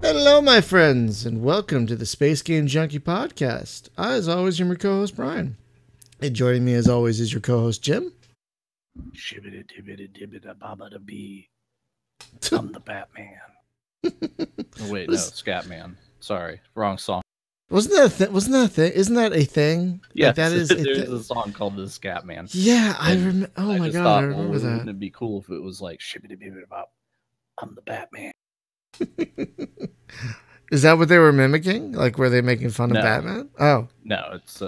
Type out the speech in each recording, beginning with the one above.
Hello, my friends, and welcome to the Space Game Junkie Podcast. I, as always, am your co-host, Brian. And joining me, as always, is your co-host, Jim. Shibbity-dibbity-dibbity-baba-da-bee. I'm the Batman. Oh, wait, no, Scatman. Sorry, wrong song. Wasn't that a thing? Isn't that a thing? Yeah, like that is. There's a song called the Scatman. Yeah, I remember. Oh my god, I remember that. Wouldn't it be cool if it was like shibbity-dibbity-bop? I'm the Batman. Is that what they were mimicking? Like, were they making fun of Batman? Oh, no, it's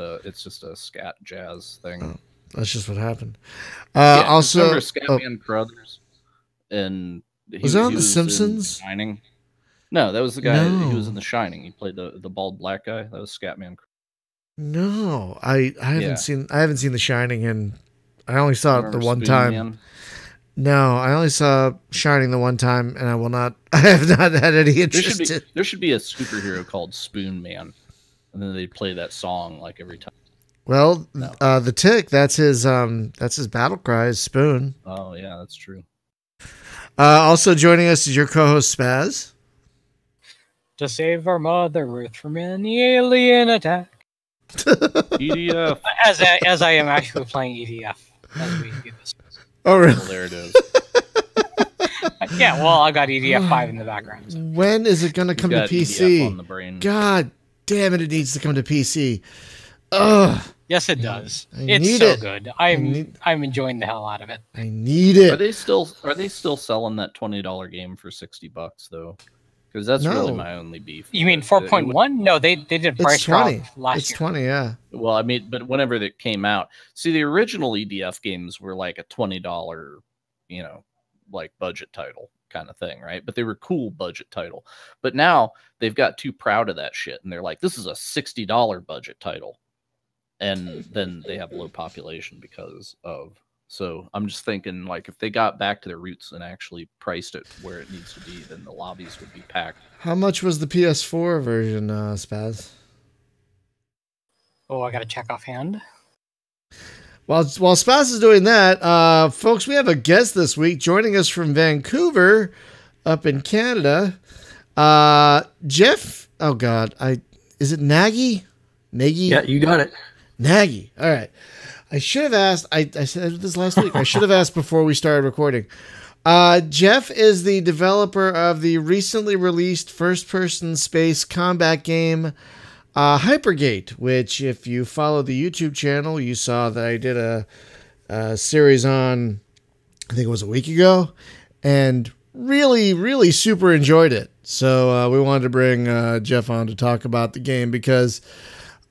just a scat jazz thing. Oh, that's just what happened. Yeah, also, remember Scatman Crothers, and was that on The Simpsons? Shining. No, that was the guy. He was in The Shining. He played the bald black guy. That was Scatman. No, I haven't seen The Shining, and I only saw it the one time. Man? No, I only saw Shining the one time, and I have not had any interest. There should be a superhero called Spoon Man, and then they play that song like every time. Well, the Tick, that's his battle cry, is Spoon. Oh yeah, that's true. Also joining us is your co-host Spaz. To save our Mother Earth from any alien attack. EDF. As I am actually playing EDF as we do this. Oh, really? Well, there it is. Yeah, well, I got EDF 5 in the background. So. When is it going to come to PC? EDF on the brain. God damn it needs to come to PC. Ugh. Yes, it does. It's so good. I'm enjoying the hell out of it. I need it. Are they still selling that $20 game for $60 though? Because that's really my only beef. You mean 4.1? No, they did price drop last year. It's 20, yeah. Well, I mean, but whenever that came out, see, the original EDF games were like a $20, like budget title kind of thing, right? But they were cool budget title. But now they've got too proud of that shit, and they're like, this is a $60 budget title, and then they have low population because of. So I'm just thinking, like, if they got back to their roots and actually priced it where it needs to be, then the lobbies would be packed. How much was the PS4 version, Spaz? Oh, I got to check offhand. While Spaz is doing that, folks, we have a guest this week joining us from Vancouver, up in Canada. Jeff. Oh God, is it Nagy? Nagy? Yeah, you got it. Nagy. All right. I should have asked. I said this last week. I should have asked before we started recording. Jeff is the developer of the recently released first-person space combat game Hypergate, which, if you follow the YouTube channel, you saw that I did a series on, I think it was a week ago, and really, really super enjoyed it. So we wanted to bring Jeff on to talk about the game because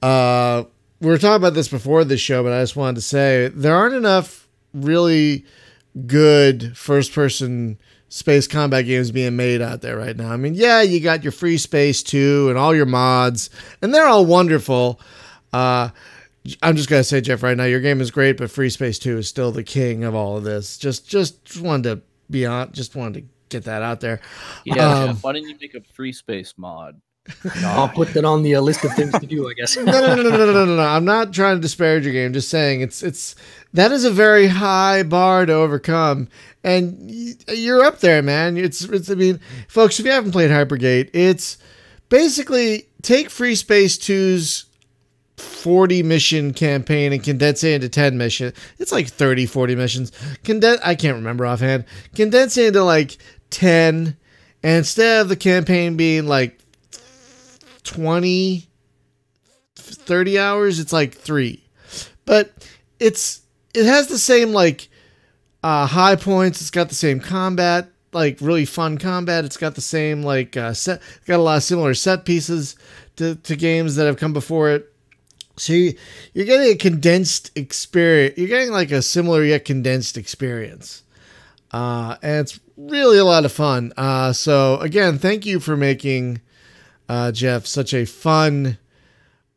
we were talking about this before this show, but I just wanted to say there aren't enough really good first-person space combat games being made out there right now. I mean, yeah, you got your Free Space 2 and all your mods, and they're all wonderful. I'm just going to say, Jeff, right now, your game is great, but Free Space 2 is still the king of all of this. Just wanted to be on, just wanted to get that out there. Yeah, Jeff, why didn't you make a Free Space mod? I'll put that on the list of things to do, I guess. No. I'm not trying to disparage your game. Just saying that is a very high bar to overcome, and you're up there, man. I mean, folks, if you haven't played Hypergate, it's basically take Free Space 2's 40 mission campaign and condense it into 10 missions. It's like 30, 40 missions. I can't remember offhand. Condense it into like 10, and instead of the campaign being like 20, 30 hours, it's like 3. But it has the same like high points. It's got the same combat, like really fun combat. It's got the same like got a lot of similar set pieces to games that have come before it. So you're getting a condensed experience. You're getting like a similar yet condensed experience. And it's really a lot of fun. So again, thank you for making Jeff, such a fun,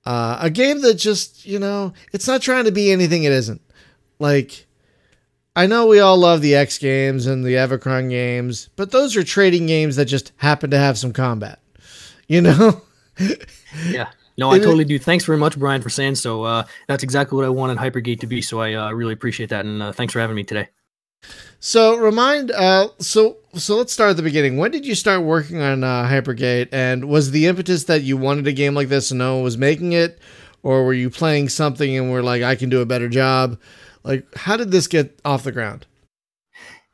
a game that just, it's not trying to be anything it isn't. Like, I know we all love the X games and the Evercron games, but those are trading games that just happen to have some combat, Yeah. No, I totally do. Thanks very much, Brian, for saying so. That's exactly what I wanted Hypergate to be, so I really appreciate that, and thanks for having me today. So so let's start at the beginning. When did you start working on Hypergate, and was the impetus that you wanted a game like this and no one was making it, or were you playing something and were like, I can do a better job? Like, how did this get off the ground?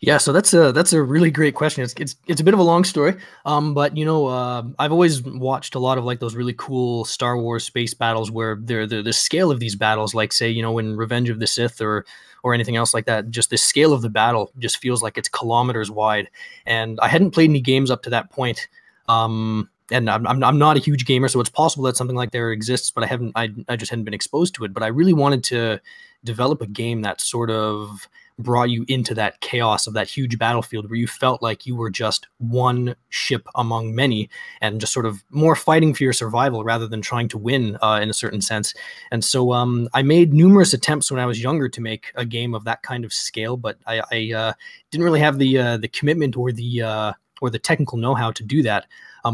Yeah, so that's a really great question. It's a bit of a long story, but I've always watched a lot of like those really cool Star Wars space battles where the scale of these battles, like say in Revenge of the Sith or anything else like that, just the scale of the battle just feels like it's kilometers wide. And I hadn't played any games up to that point, and I'm not a huge gamer, so it's possible that something like there exists, but I just hadn't been exposed to it. But I really wanted to develop a game that sort of brought you into that chaos of that huge battlefield where you felt like you were just one ship among many and just sort of more fighting for your survival rather than trying to win in a certain sense. And so I made numerous attempts when I was younger to make a game of that kind of scale, but I didn't really have the commitment or the technical know-how to do that.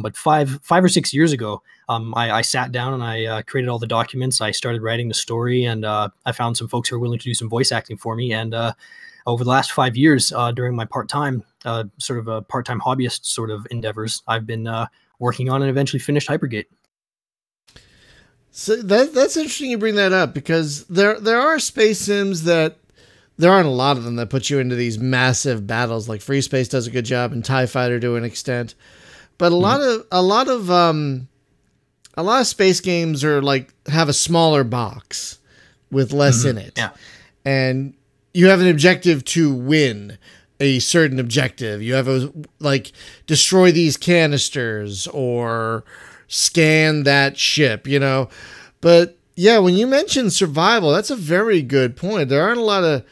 But five or 6 years ago, I sat down and I created all the documents. I started writing the story, and I found some folks who were willing to do some voice acting for me. And over the last 5 years, during my part-time, sort of a part-time hobbyist sort of endeavors, I've been working on and eventually finished Hypergate. So that's interesting you bring that up, because there are space sims that there aren't a lot of them that put you into these massive battles. Like Free Space does a good job, and TIE Fighter to an extent. But a lot of space games are like have a smaller box with less in it. Yeah. And you have an objective to win a certain objective. You have destroy these canisters or scan that ship, But yeah, when you mention survival, that's a very good point. There aren't a lot of,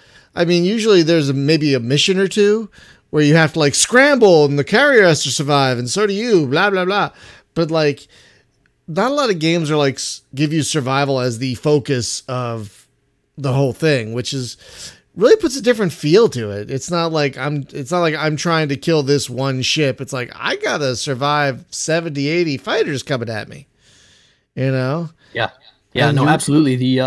usually there's maybe a mission or two where you have to scramble and the carrier has to survive and so do you, blah, blah, blah. But not a lot of games are give you survival as the focus of the whole thing, which is really puts a different feel to it. It's not like I'm trying to kill this one ship. It's like, I gotta survive 70, 80 fighters coming at me, Yeah. Yeah, no, absolutely.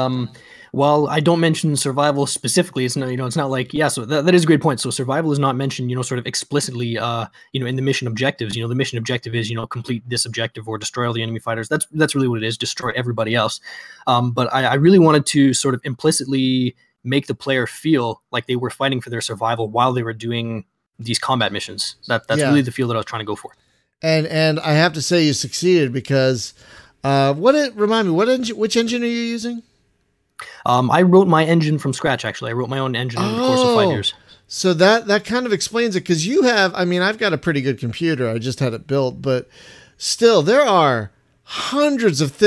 While I don't mention survival specifically, it's not, it's not like, so that is a great point. So survival is not mentioned, sort of explicitly, in the mission objectives. The mission objective is, complete this objective or destroy all the enemy fighters. That's really what it is, destroy everybody else. But I really wanted to sort of implicitly make the player feel like they were fighting for their survival while they were doing these combat missions. That's really the feel that I was trying to go for. And I have to say you succeeded, because remind me, which engine are you using? I wrote my engine from scratch, actually. I wrote my own engine over the course of 5 years. So that kind of explains it, because you have, I've got a pretty good computer. I just had it built, but still, there are hundreds of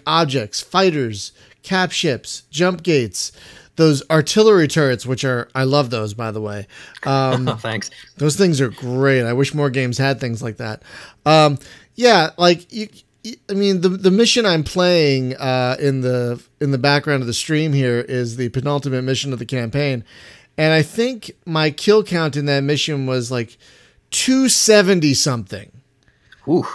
objects, fighters, cap ships, jump gates, those artillery turrets, which I love those, by the way. Thanks. Those things are great. I wish more games had things like that. The mission I'm playing in the background of the stream here is the penultimate mission of the campaign, and I think my kill count in that mission was 270 something. Ooh.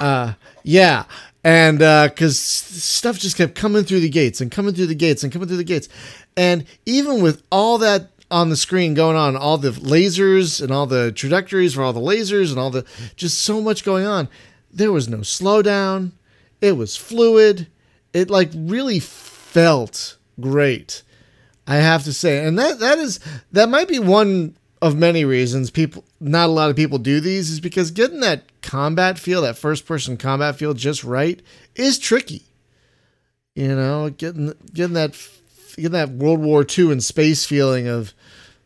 Yeah, and because stuff just kept coming through the gates and coming through the gates and coming through the gates, and even with all that on the screen going on, all the lasers and all the trajectories for all the lasers and all the just so much going on, there was no slowdown. It was fluid. It really felt great, I have to say. And that might be one of many reasons not a lot of people do these, is because getting that combat feel, that first person combat feel just right is tricky. Getting that World War II in space feeling of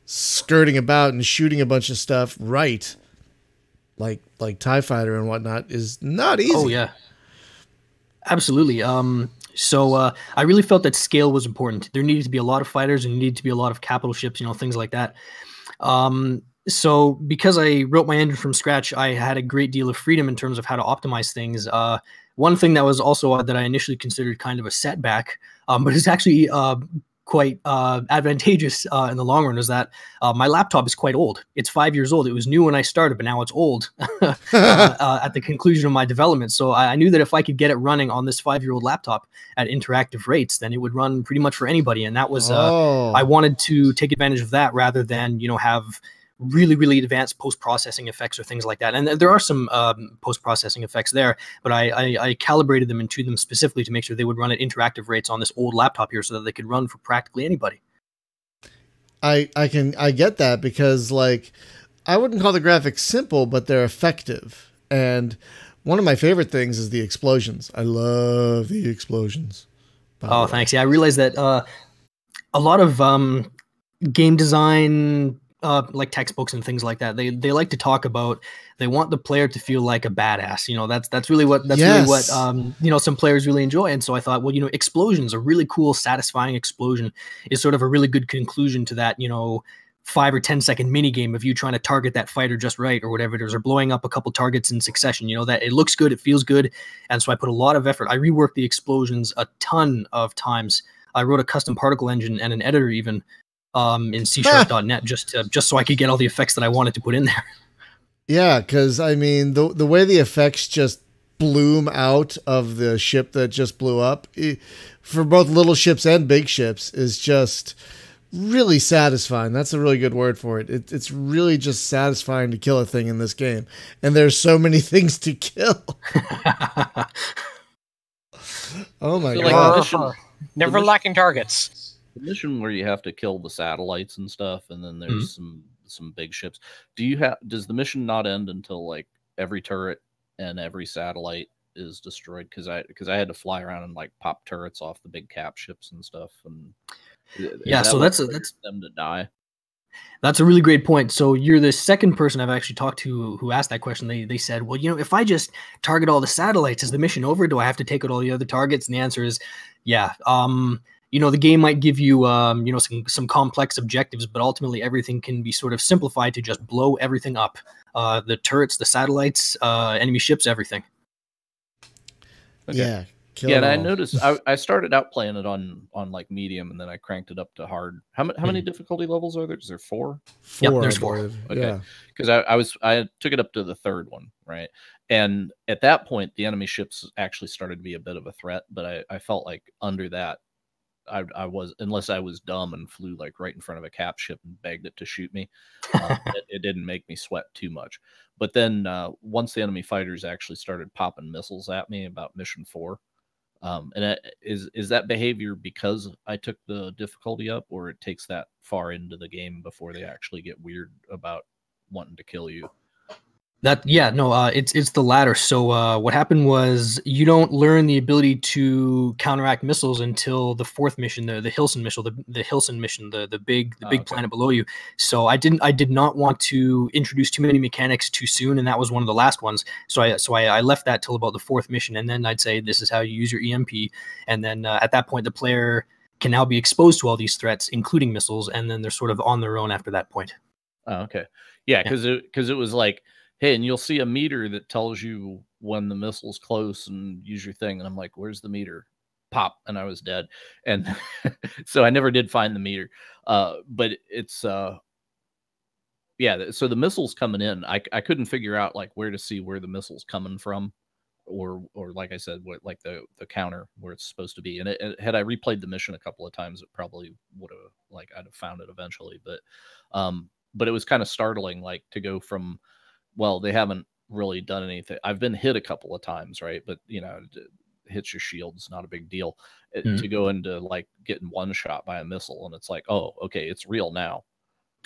skirting about and shooting a bunch of stuff right, like TIE Fighter and whatnot, is not easy. Oh yeah. Absolutely. So I really felt that scale was important. There needed to be a lot of fighters, and there needed to be a lot of capital ships, things like that. So because I wrote my engine from scratch, I had a great deal of freedom in terms of how to optimize things. One thing that was also that I initially considered kind of a setback, but it's actually quite advantageous in the long run, is that my laptop is quite old. It's 5 years old. It was new when I started, but now it's old at the conclusion of my development. So I knew that if I could get it running on this 5-year-old laptop at interactive rates, then it would run pretty much for anybody. And that was I wanted to take advantage of that rather than have really, really advanced post-processing effects or things like that. And there are some post-processing effects there, but I calibrated them and tuned them specifically to make sure they would run at interactive rates on this old laptop here so that they could run for practically anybody. I get that, because like I wouldn't call the graphics simple, but they're effective. And one of my favorite things is the explosions. I love the explosions. Oh, thanks. Yeah, I realized that a lot of game design, like textbooks and things like that, they like to talk about, they want the player to feel like a badass. You know, that's really what you know, some players really enjoy. And so I thought, well, you know, explosions, a really cool, satisfying explosion is sort of a really good conclusion to that, you know, 5 or 10 second mini game of you trying to target that fighter just right or whatever it is, or blowing up a couple targets in succession. You know, that it looks good, it feels good. And so I put a lot of effort. I reworked the explosions a ton of times. I wrote a custom particle engine and an editor even in C#.net just so I could get all the effects that I wanted to put in there. Yeah, because I mean, the way the effects just bloom out of the ship that just blew up, for both little ships and big ships, is just really satisfying. That's a really good word for it. It's really just satisfying to kill a thing in this game. And there's so many things to kill. Oh my God. Never lacking targets. The mission where you have to kill the satellites and stuff, and then there's some big ships. Does the mission not end until like every turret and every satellite is destroyed? Because I had to fly around and like pop turrets off the big cap ships and stuff, and yeah, so that's them to die. That's a really great point. So you're the second person I've actually talked to who asked that question. They said, well, you know, if I just target all the satellites, is the mission over? Do I have to take out all the other targets? And the answer is, yeah. You know, the game might give you, you know, some complex objectives, but ultimately everything can be sort of simplified to just blow everything up. The turrets, the satellites, enemy ships, everything. Okay. Yeah. And I noticed I started out playing it on like medium, and then I cranked it up to hard. How many difficulty levels are there? Is there 4? 4. Yep, there's 4. Okay. Yeah. Because I took it up to the 3rd one, right? And at that point, the enemy ships actually started to be a bit of a threat, but I felt like under that, I was, unless I was dumb and flew like right in front of a cap ship and begged it to shoot me, it didn't make me sweat too much. But then once the enemy fighters actually started popping missiles at me about mission 4, and is that behavior because I took the difficulty up, or it takes that far into the game before they actually get weird about wanting to kill you? It's the latter. So what happened was you don't learn the ability to counteract missiles until the 4th mission, the Hilson mission, the big planet below you. So I did not want to introduce too many mechanics too soon, and that was one of the last ones. So I left that till about the 4th mission, and then I'd say this is how you use your EMP, and then at that point the player can now be exposed to all these threats, including missiles, and then they're sort of on their own after that point. Oh, okay, yeah, because it was like, hey, and you'll see a meter that tells you when the missile's close and use your thing. And I'm like, where's the meter? Pop. And I was dead. And so I never did find the meter. But it's, yeah. So the missiles coming in, I couldn't figure out like where to see where the missile's coming from, or like I said, what, like the counter where it's supposed to be. And had I replayed the mission a couple of times, it probably would have, like, I'd have found it eventually. But it was kind of startling, like, to go from, well, they haven't really done anything. I've been hit a couple of times, right? But, you know, hits your shield's not a big deal. To go into, like, getting one shot by a missile, and it's like, oh, okay, it's real now.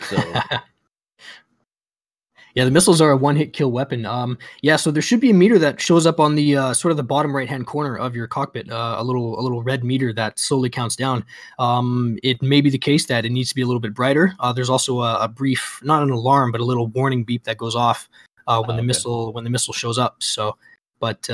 So, yeah, the missiles are a one-hit kill weapon. Yeah, so there should be a meter that shows up on the sort of the bottom right-hand corner of your cockpit, a little red meter that slowly counts down. It may be the case that it needs to be a little bit brighter. There's also a brief, not an alarm, but a little warning beep that goes off when the missile shows up. So, but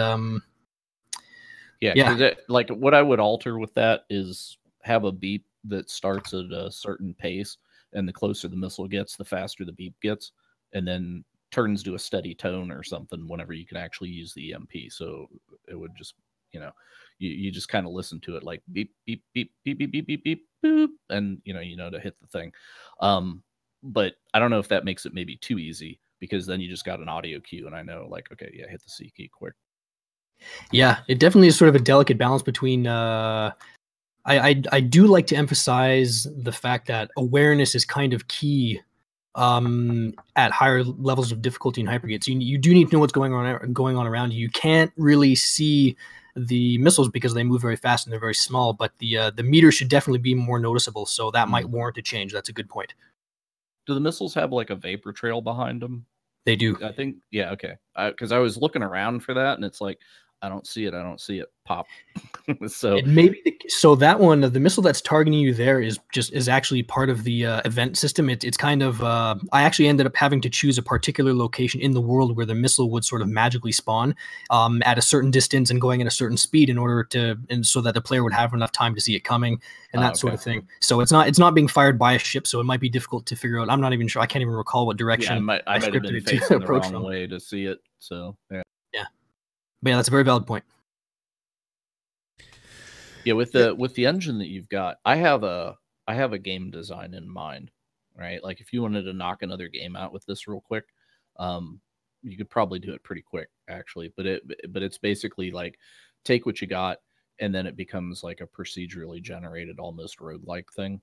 yeah. Like, what I would alter with that is have a beep that starts at a certain pace, and the closer the missile gets, the faster the beep gets, and then turns to a steady tone or something whenever you can actually use the EMP. So it would just, you know, you just kind of listen to it like beep, beep, beep, beep, beep, beep, beep, beep, boop, and you know to hit the thing. But I don't know if that makes it maybe too easy, because then you just got an audio cue, and I know, like, okay, yeah, hit the C key quick. Yeah, it definitely is sort of a delicate balance between I do like to emphasize the fact that awareness is kind of key at higher levels of difficulty in Hypergate. So you do need to know what's going on around you. You can't really see the missiles because they move very fast and they're very small, but the meter should definitely be more noticeable. So that might warrant a change. That's a good point. Do the missiles have like a vapor trail behind them? They do. I think, yeah, okay. Because I was looking around for that, and it's like, I don't see it. Pop. So it may be so that one, the missile that's targeting you there is actually part of the event system. It's kind of I actually ended up having to choose a particular location in the world where the missile would sort of magically spawn at a certain distance and going at a certain speed in order to, and so that the player would have enough time to see it coming and that sort of thing. So it's not being fired by a ship, so it might be difficult to figure out. I'm not even sure. I can't even recall what direction. Yeah, I might have been facing the wrong way to see it. So yeah. But yeah, that's a very valid point. Yeah, with the engine that you've got, I have a game design in mind, right? Like if you wanted to knock another game out with this real quick, you could probably do it pretty quick actually. But it's basically like take what you got, and then it becomes like a procedurally generated, almost roguelike thing.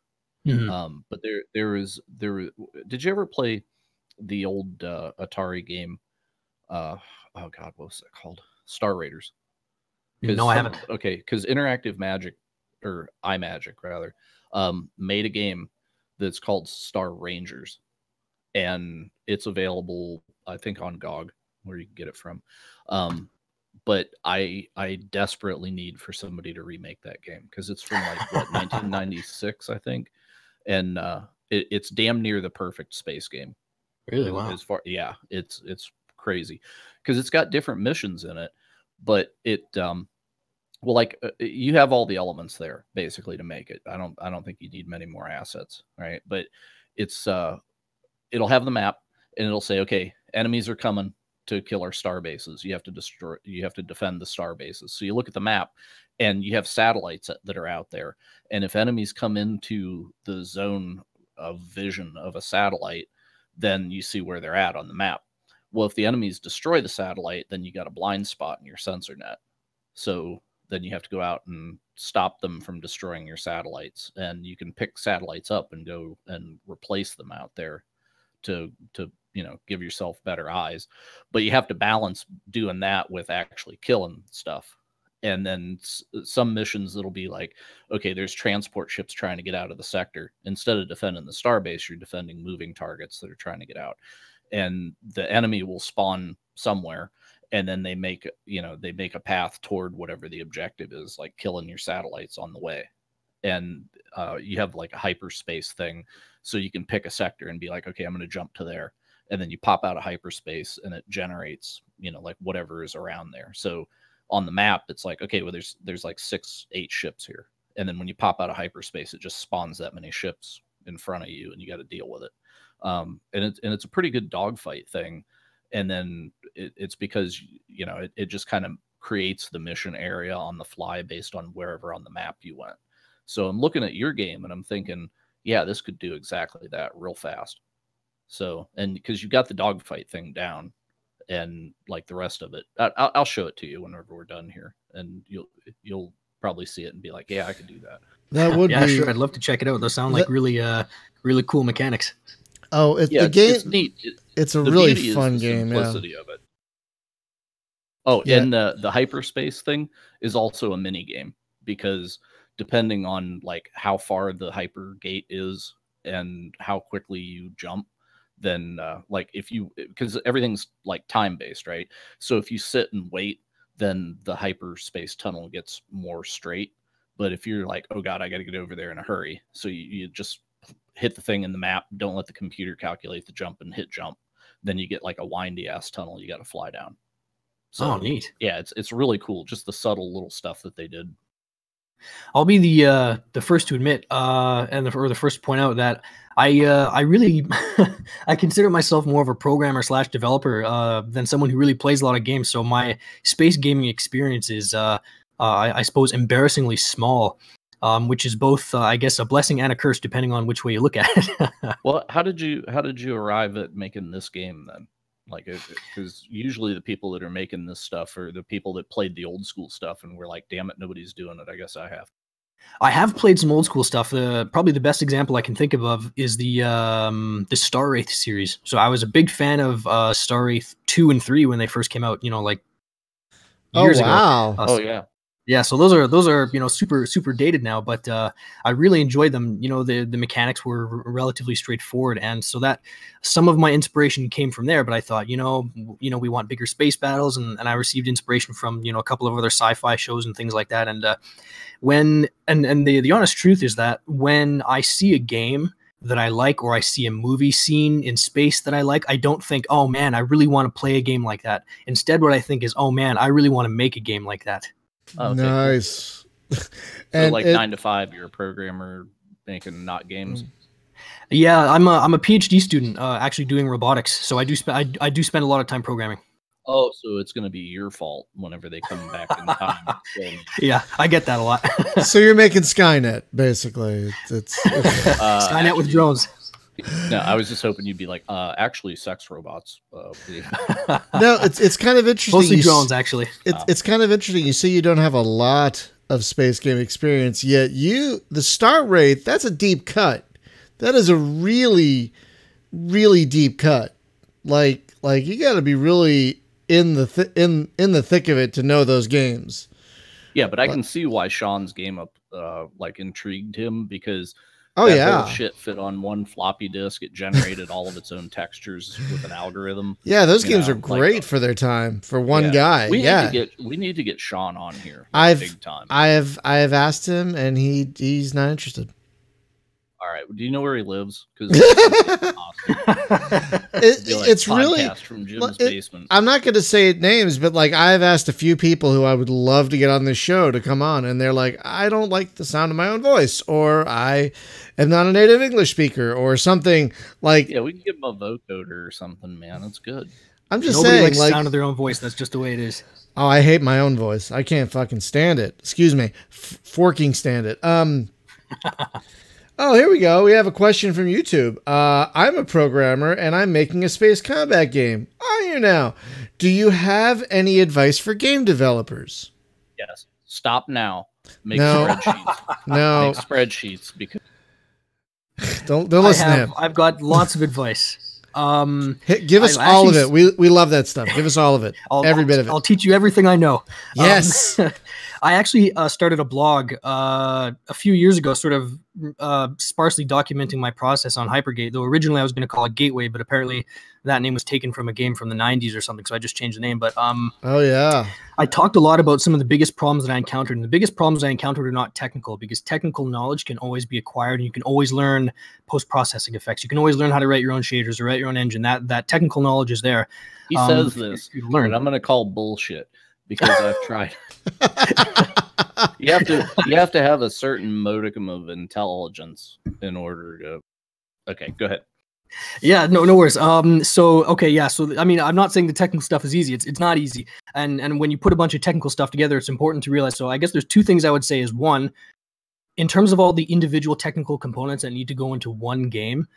Mm-hmm. But did you ever play the old Atari game? Oh God, what was that called? Star Raiders. No, I haven't. Okay, because Interactive Magic, or iMagic rather, made a game that's called Star Rangers, and it's available, I think, on GOG, where you can get it from. But I desperately need for somebody to remake that game because it's from like what 1996, I think, and it's damn near the perfect space game. Really? Wow. It's crazy because it's got different missions in it, but it you have all the elements there basically to make it. I don't think you need many more assets, right? But it's it'll have the map and it'll say, okay, enemies are coming to kill our star bases. You have to defend the star bases. So you look at the map and you have satellites that are out there, and if enemies come into the zone of vision of a satellite, then you see where they're at on the map. Well, if the enemies destroy the satellite, then you got a blind spot in your sensor net. So then you have to go out and stop them from destroying your satellites. And you can pick satellites up and go and replace them out there to give yourself better eyes. But you have to balance doing that with actually killing stuff. And then some missions that'll be like, okay, there's transport ships trying to get out of the sector. Instead of defending the starbase, you're defending moving targets that are trying to get out. And the enemy will spawn somewhere, and then they make a path toward whatever the objective is, like killing your satellites on the way. And you have like a hyperspace thing, so you can pick a sector and be like, okay, I'm going to jump to there, and then you pop out of hyperspace and it generates like whatever is around there. So on the map, it's like, okay, well there's like 6-8 ships here, and then when you pop out of hyperspace, it just spawns that many ships in front of you, and you got to deal with it. And it's a pretty good dogfight thing. And then it's because it just kind of creates the mission area on the fly based on wherever on the map you went. So I'm looking at your game and I'm thinking, yeah, this could do exactly that real fast. So, and because you got the dogfight thing down, and like the rest of it, I'll show it to you whenever we're done here, and you'll probably see it and be like, yeah, I could do that. That would yeah, be sure. I'd love to check it out. Those sound like really cool mechanics. Oh, the game. It's neat. It's a really fun game. Simplicity of it. Oh, yeah. And the hyperspace thing is also a mini game, because depending on like how far the Hypergate is and how quickly you jump, then because everything's like time based, right? So if you sit and wait, then the hyperspace tunnel gets more straight. But if you're like, oh God, I got to get over there in a hurry, so you just hit the thing in the map, don't let the computer calculate the jump, and hit jump, then you get like a windy ass tunnel you got to fly down. So neat. Yeah, it's really cool, just the subtle little stuff that they did. I'll be the first to admit and the first to point out that I really I consider myself more of a programmer / developer than someone who really plays a lot of games. So my space gaming experience is I suppose embarrassingly small. Which is both, I guess, a blessing and a curse, depending on which way you look at it. Well, how did you arrive at making this game then? Like, because usually the people that are making this stuff are the people that played the old school stuff and were like, "Damn it, nobody's doing it. I guess I have." I have played some old school stuff. Probably the best example I can think of is the Star Wraith series. So I was a big fan of Star Wraith 2 and 3 when they first came out, like years ago. Wow. Oh yeah. Yeah, so those are super dated now, but I really enjoyed them. The mechanics were relatively straightforward, and so that some of my inspiration came from there. But I thought, we want bigger space battles, and I received inspiration from a couple of other sci-fi shows and things like that. And the honest truth is that when I see a game that I like, or I see a movie scene in space that I like, I don't think, oh man, I really want to play a game like that. Instead, what I think is, oh man, I really want to make a game like that. Oh, okay. Nice. So like 9 to 5, you're a programmer making not games. Yeah, I'm a PhD student, actually doing robotics. So I do spend a lot of time programming. Oh, so it's going to be your fault whenever they come back in time. Yeah, I get that a lot. So you're making Skynet, basically. It's Skynet with drones. No, I was just hoping you'd be like, actually, sex robots. No, it's kind of interesting. Mostly drones, actually. It's kind of interesting. You say you don't have a lot of space game experience, yet the Star Wraith, that's a deep cut. That is a really, really deep cut. Like you got to be really in the thick of it to know those games. Yeah, but I can see why Sean's game up intrigued him, because whole shit fit on one floppy disk. It generated all of its own textures with an algorithm. Yeah, those games are great for their time for one guy. We need to get Sean on here. Big time. I have asked him, and he's not interested. All right. Do you know where he lives? Because it's really from Jim's basement. I'm not going to say names, but I've asked a few people who I would love to get on this show to come on, and they're like, I don't like the sound of my own voice, or I am not a native English speaker, or something like. Yeah, we can give him a vocoder or something, man. That's good. I'm just Nobody saying, likes the sound of their own voice. That's just the way it is. Oh, I hate my own voice. I can't fucking stand it. Excuse me, forking stand it. Oh, here we go. We have a question from YouTube. I'm a programmer, and I'm making a space combat game. Are you now? Do you have any advice for game developers? Yes. Stop now. Make No. spreadsheets. No. Make spreadsheets, because don't listen to him. I've got lots of advice. Give us all of it. We love that stuff. Give us all of it. Every bit of it. I'll teach you everything I know. Yes. I actually started a blog a few years ago, sort of sparsely documenting my process on Hypergate, though originally I was going to call it Gateway, but apparently that name was taken from a game from the 90s or something, so I just changed the name. But oh yeah, I talked a lot about some of the biggest problems that I encountered, and the biggest problems I encountered are not technical, because technical knowledge can always be acquired, and you can always learn post-processing effects. You can always learn how to write your own shaders or write your own engine. That technical knowledge is there. He says this, and I'm going to call bullshit, because I've tried. You have to have a certain modicum of intelligence in order to. Okay, go ahead. Yeah, no worries. So I mean, I'm not saying the technical stuff is easy. It's not easy. And when you put a bunch of technical stuff together, it's important to realize. So I guess there's two things I would say is, one, in terms of all the individual technical components that need to go into one game,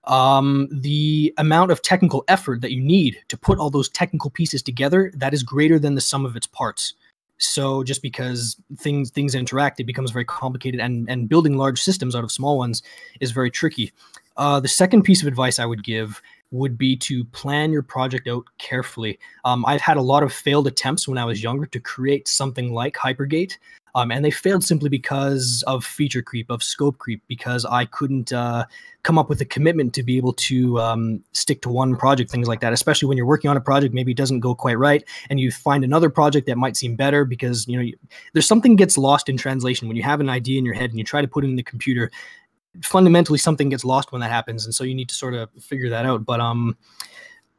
the amount of technical effort that you need to put all those technical pieces together, that is greater than the sum of its parts. So just because things interact, it becomes very complicated, and building large systems out of small ones is very tricky. The second piece of advice I would give would be to plan your project out carefully. I've had a lot of failed attempts when I was younger to create something like Hypergate, and they failed simply because of feature creep, of scope creep, because I couldn't come up with a commitment to be able to stick to one project, things like that, especially when you're working on a project, maybe it doesn't go quite right, and you find another project that might seem better, because there's something gets lost in translation. When you have an idea in your head and you try to put it in the computer, fundamentally something gets lost when that happens, and so you need to sort of figure that out. But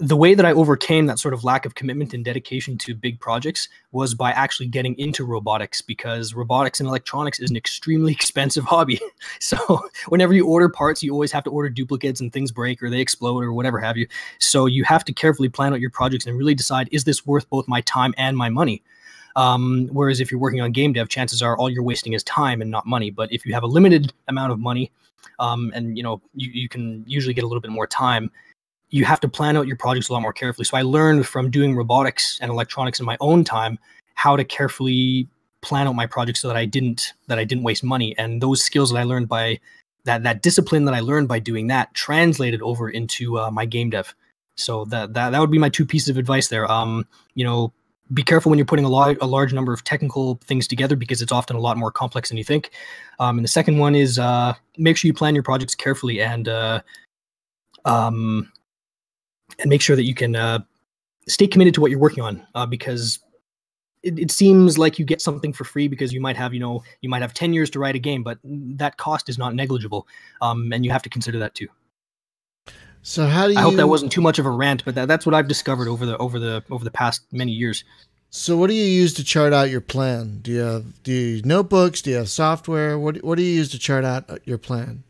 the way that I overcame that sort of lack of commitment and dedication to big projects was by actually getting into robotics, because robotics and electronics is an extremely expensive hobby. So whenever you order parts, you always have to order duplicates, and things break or they explode or whatever have you. So you have to carefully plan out your projects and really decide, is this worth both my time and my money? Whereas if you're working on game dev, chances are all you're wasting is time and not money. But if you have a limited amount of money, and you can usually get a little bit more time, you have to plan out your projects a lot more carefully. So I learned from doing robotics and electronics in my own time how to carefully plan out my projects so that I didn't waste money. And those skills that I learned by that discipline that I learned by doing that translated over into my game dev. So that would be my 2 pieces of advice there. Be careful when you're putting a large number of technical things together, because it's often a lot more complex than you think. And the second one is make sure you plan your projects carefully and make sure that you can stay committed to what you're working on, because it seems like you get something for free because you might have 10 years to write a game, but that cost is not negligible, and you have to consider that too. So how do you? I hope that wasn't too much of a rant, but that's what I've discovered over the past many years. So what do you use to chart out your plan? Do you use notebooks? Do you have software? What do you use to chart out your plan?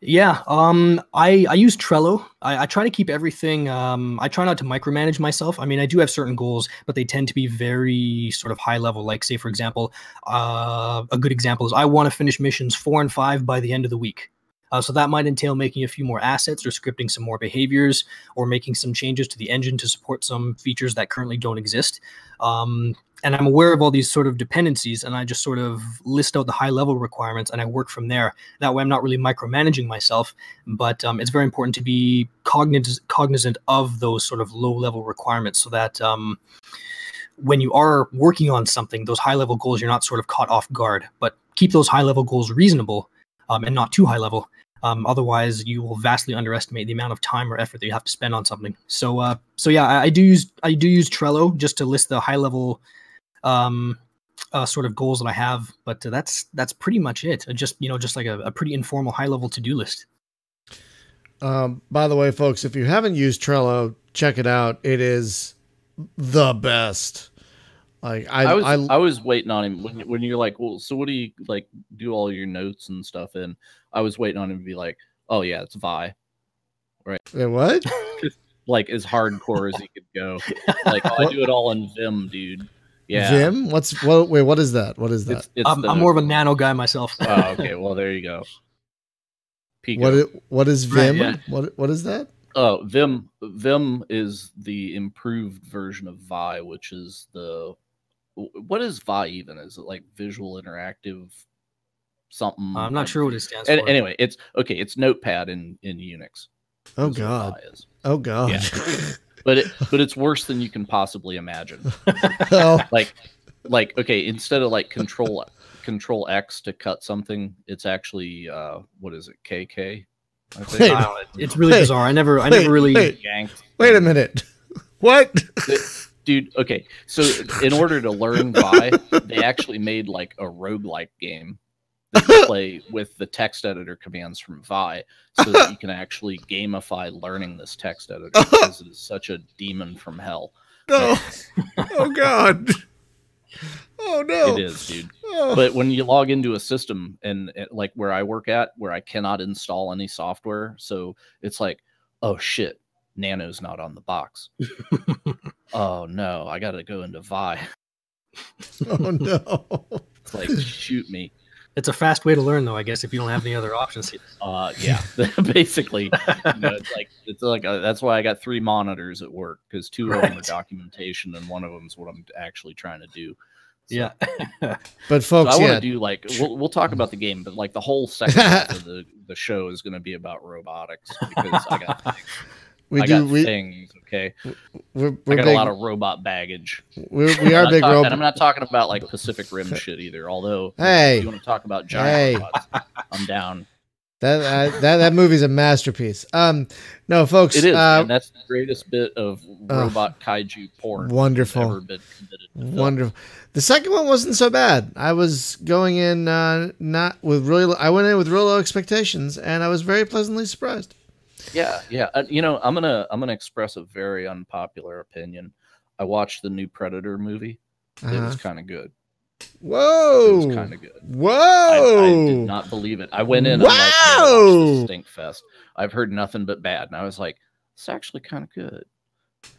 Yeah, I use Trello. I try to keep everything. I try not to micromanage myself. I mean, I do have certain goals, but they tend to be very sort of high level. Like, say, for example, a good example is I want to finish missions 4 and 5 by the end of the week. So that might entail making a few more assets or scripting some more behaviors or making some changes to the engine to support some features that currently don't exist. And I'm aware of all these sort of dependencies, and I just sort of list out the high-level requirements, and I work from there. That way I'm not really micromanaging myself, but it's very important to be cognizant of those sort of low-level requirements so that when you are working on something, those high-level goals, you're not sort of caught off guard. But keep those high-level goals reasonable and not too high-level. Otherwise, you will vastly underestimate the amount of time or effort that you have to spend on something. So yeah, I do use Trello just to list the high-level sort of goals that I have, but that's pretty much it. Just like a pretty informal high-level to-do list. By the way, folks, if you haven't used Trello, check it out. It is the best. Like I was waiting on him when you're like, well, so what do you like do all your notes and stuff in? I was waiting on him to be like, oh yeah, it's Vi, right? Wait, what? Like as hardcore as he could go. Like I do it all in Vim, dude. Yeah. Vim? Wait, what is that? What is that? I'm more of a nano guy myself. Oh, okay. Well, there you go. Pico. What is Vim? Right, yeah. What is that? Oh, Vim is the improved version of Vi, which is what is Vi even? Is it like visual interactive something? I'm not sure what it stands for. Anyway, it's okay. It's Notepad in Unix. Oh God. Oh God. Yeah. but it's worse than you can possibly imagine. Oh. Like okay, instead of like control X to cut something, it's actually what is it? KK. I think. It's really bizarre. I never really yanked. Wait a minute. What? Dude, okay. So in order to learn Vi, they actually made like a roguelike game that you play with the text editor commands from Vi so that you can actually gamify learning this text editor because it is such a demon from hell. No. Oh God. Oh no. It is, dude. Oh. But when you log into a system and like where I work at, where I cannot install any software, so it's like, oh shit, Nano's not on the box. Oh no, I gotta go into Vi. Oh no. It's like, shoot me. It's a fast way to learn, though, I guess, if you don't have any other options. Yeah, basically, it's like that's why I got 3 monitors at work, because 2 of them are documentation and one of them is what I'm actually trying to do. So, yeah, but folks, so I want to do like we'll talk about the game, but like the whole second half of the show is going to be about robotics because I got things. Things, okay. I got a lot of robot baggage. We are big robots. And I'm not talking about like Pacific Rim shit either. Although, hey, if you want to talk about giant robots, I'm down. That movie's a masterpiece. No, folks, it is. And that's the greatest bit of robot kaiju porn. Wonderful. Ever been Wonderful. The second one wasn't so bad. I was going in I went in with real low expectations, and I was very pleasantly surprised. Yeah. I'm gonna express a very unpopular opinion. I watched the new Predator movie. It was kind of good. Whoa! It was kind of good. Whoa! I did not believe it. I went in. Wow! And like, I watched Stink Fest. I've heard nothing but bad, and I was like, it's actually kind of good.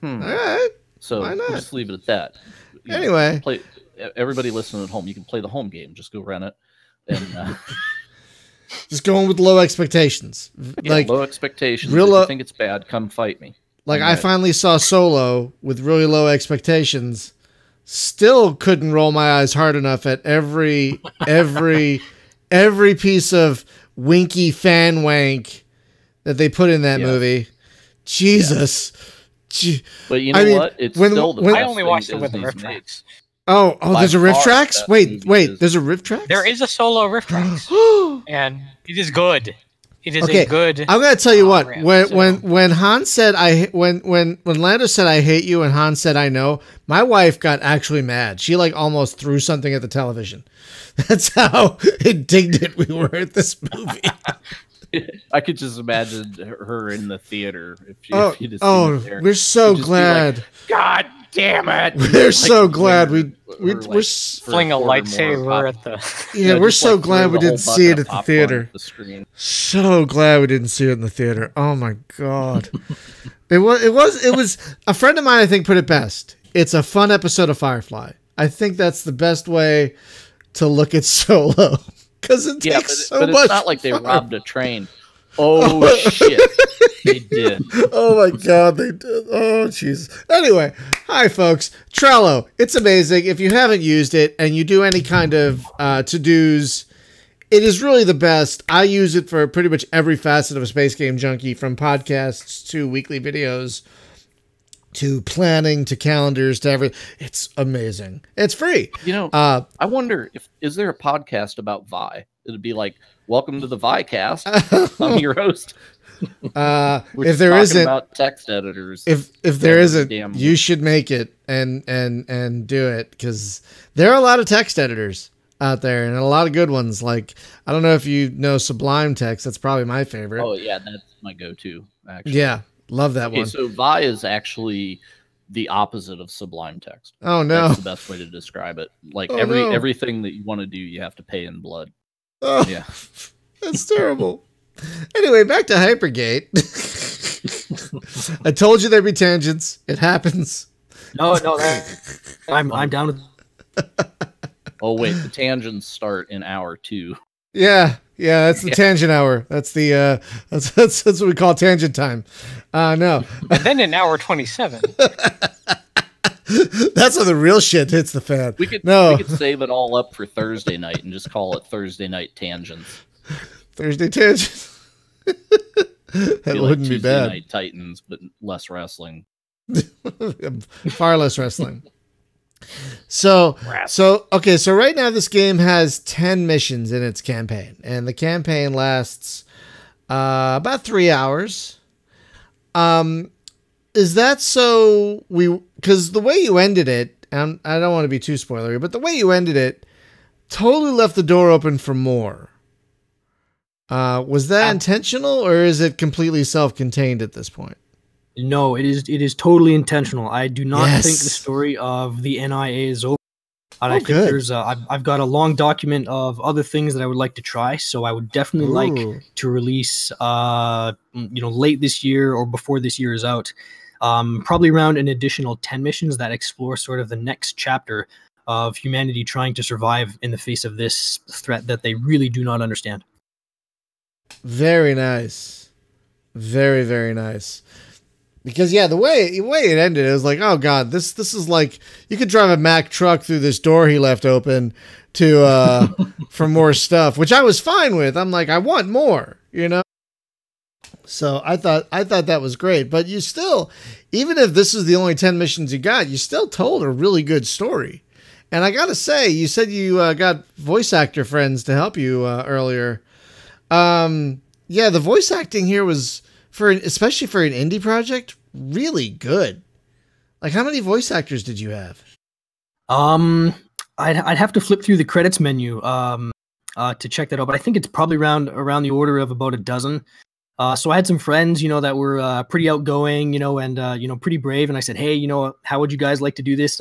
All right. So we'll just leave it at that. Anyway, everybody listening at home, you can play the home game. Just go rent it, and just go in with low expectations. Yeah, like low expectations. Real if you think it's bad, come fight me. Like I finally saw Solo with really low expectations, still couldn't roll my eyes hard enough at every piece of winky fan wank that they put in that movie. Jesus. But you know what? It's still the best I only watched it with the Disney's riff made. tracks. Oh, there's a riff far, tracks? that Wait, movie is- there's a riff tracks? There is a solo riff tracks, and it is good. It is Okay, a good. I'm gonna tell you what. riff, When Han said when Lando said I hate you and Han said I know, my wife got actually mad. She like almost threw something at the television. That's how indignant we were at this movie. I could just imagine her in the theater if she just we're so glad. Like, God damn it! We're so glad we're fling a lightsaber at the. Yeah, we're so like, glad we throw the didn't whole see it bucket at of the popcorn theater. at the screen. So glad we didn't see it in the theater. Oh my god. It was a friend of mine I think put it best. It's a fun episode of Firefly. I think that's the best way to look at Solo. Because it takes so much. But it's not like they robbed a train. Oh shit. They did. Oh my god, they did. Oh jeez. Anyway, hi folks. Trello. It's amazing. If you haven't used it and you do any kind of to-dos, it is really the best. I use it for pretty much every facet of a Space Game Junkie, from podcasts to weekly videos to planning to calendars to everything. It's amazing. It's free. You know, I wonder is there a podcast about Vi? It'd be like, welcome to the ViCast. I'm your host. If there isn't, about text editors. if there isn't, you should make it and do it, because there are a lot of text editors out there and a lot of good ones. Like, I don't know if you know Sublime Text. That's probably my favorite. Oh yeah, that's my go-to. Actually, Yeah, love that one. So Vi is actually the opposite of Sublime Text. Oh no, That's the best way to describe it. Like everything that you want to do, you have to pay in blood. Oh, Yeah, that's terrible. Anyway, back to Hypergate. I told you there'd be tangents. It happens. No, I'm down with. Oh wait, the tangents start in hour 2. Yeah, that's the tangent hour. That's the that's what we call tangent time. No. And then in hour 27. That's when the real shit hits the fan. We could save it all up for Thursday night and just call it Thursday Night Tangents. Thursday tangents. That Be like wouldn't be Tuesday bad. Night Titans, but less wrestling. Far less wrestling. So right now this game has 10 missions in its campaign, and the campaign lasts about 3 hours. Is that so because the way you ended it, and I don't want to be too spoilery, but the way you ended it totally left the door open for more. Was that intentional, or is it completely self-contained at this point? No, it is totally intentional. I do not Yes. think the story of the NIA is over. And I think good. there's I've got a long document of other things that I would like to try, so I would definitely Ooh. like to release late this year or before this year is out. Probably around an additional 10 missions that explore sort of the next chapter of humanity trying to survive in the face of this threat that they really do not understand. Very nice. Very, very nice. Because the way it ended, it was like, oh god, this is like you could drive a Mack truck through this door he left open to for more stuff, which I was fine with. I'm like, I want more, So I thought that was great. But you still, even if this is the only 10 missions you got, you still told a really good story. And I gotta say, you said you got voice actor friends to help you earlier. The voice acting here was, especially for an indie project, really good. Like, how many voice actors did you have? I'd have to flip through the credits menu to check that out, but I think it's probably around the order of about a dozen. So I had some friends, that were pretty outgoing, and pretty brave. And I said, hey, how would you guys like to do this?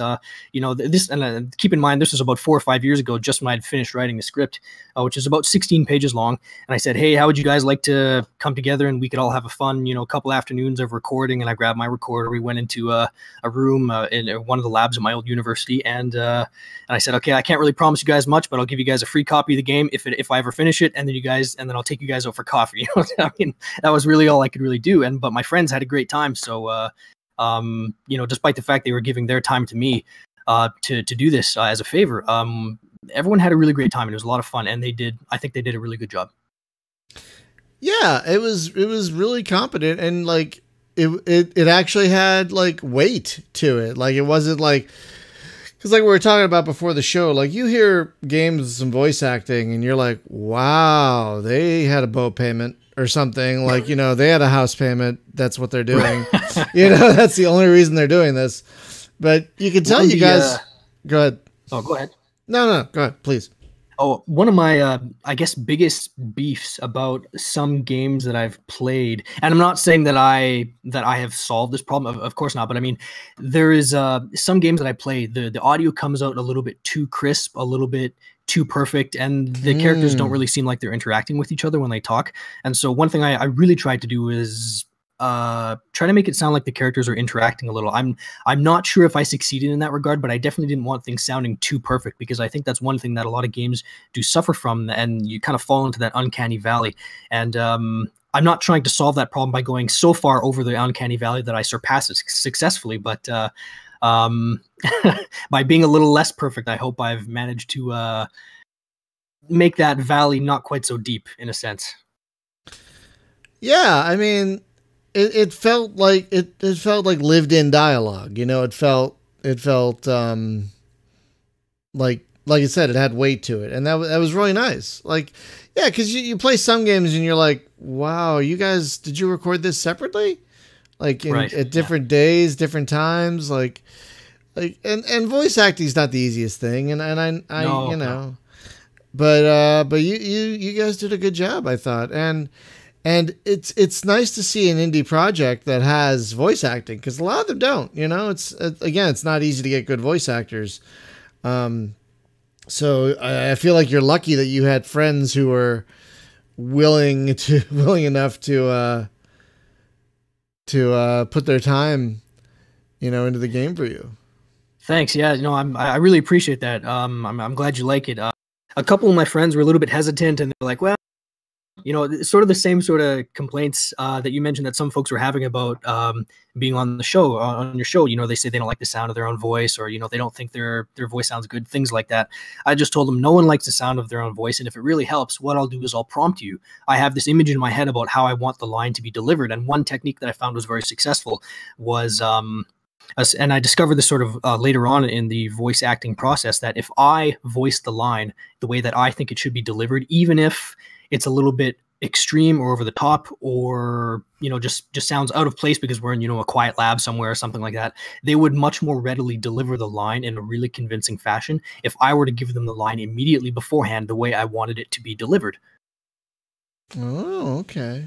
This, and keep in mind, this was about 4 or 5 years ago, just when I'd finished writing the script, which is about 16 pages long. And I said, hey, how would you guys like to come together and we could all have a fun, couple afternoons of recording? And I grabbed my recorder. We went into a room in one of the labs at my old university, and I said, okay, I can't really promise you guys much, but I'll give you guys a free copy of the game if I ever finish it, and then I'll take you guys out for coffee. I mean, that was really all I could really do. But my friends had a great time. So, despite the fact they were giving their time to me, to do this as a favor. Everyone had a really great time, and it was a lot of fun, and I think they did a really good job. Yeah, it was really competent, and like it actually had like weight to it. Like it wasn't like, because like we were talking about before the show, like you hear games with some voice acting and you're like, wow, they had a boat payment or something. Like, you know, they had a house payment. That's what they're doing. You know, that's the only reason they're doing this. But you can tell guys. Go ahead. Oh, go ahead. No, go ahead, please. Oh, one of my, I guess, biggest beefs about some games that I've played, and I'm not saying that I have solved this problem, of course not, but I mean, there is some games that I play, the audio comes out a little bit too crisp, a little bit too perfect, and the characters don't really seem like they're interacting with each other when they talk. And so one thing I really tried to do is try to make it sound like the characters are interacting a little. I'm not sure if I succeeded in that regard, but I definitely didn't want things sounding too perfect, because I think that's one thing that a lot of games do suffer from, and you kind of fall into that uncanny valley. And I'm not trying to solve that problem by going so far over the uncanny valley that I surpass it successfully, but by being a little less perfect, I hope I've managed to make that valley not quite so deep, in a sense. Yeah, I mean, it felt like it felt like lived in dialogue. You know, it felt like I said, it had weight to it, and that was really nice. Like, yeah, because you play some games and you're like, wow, you guys, did you record this separately? Like at different days, different times, like and voice acting is not the easiest thing, and I no, you know, but you guys did a good job, I thought, and it's nice to see an indie project that has voice acting, because a lot of them don't. You know, it's not easy to get good voice actors. So I feel like you're lucky that you had friends who were willing enough to put their time, you know, into the game for you. Thanks. Yeah, you know, I really appreciate that. I'm glad you like it. A couple of my friends were a little bit hesitant, and they're like, well, you know, it's sort of the same sort of complaints that you mentioned that some folks were having about being on the show, on your show. You know, they say they don't like the sound of their own voice, or, you know, they don't think their voice sounds good, things like that. I just told them no one likes the sound of their own voice, and if it really helps, what I'll do is I'll prompt you. I have this image in my head about how I want the line to be delivered, and one technique that I found was very successful was, and I discovered this sort of later on in the voice acting process, that if I voice the line the way that I think it should be delivered, even if it's a little bit extreme or over the top, or, you know, just sounds out of place because we're in, you know, a quiet lab somewhere or something like that, they would much more readily deliver the line in a really convincing fashion if I were to give them the line immediately beforehand the way I wanted it to be delivered. Oh, okay.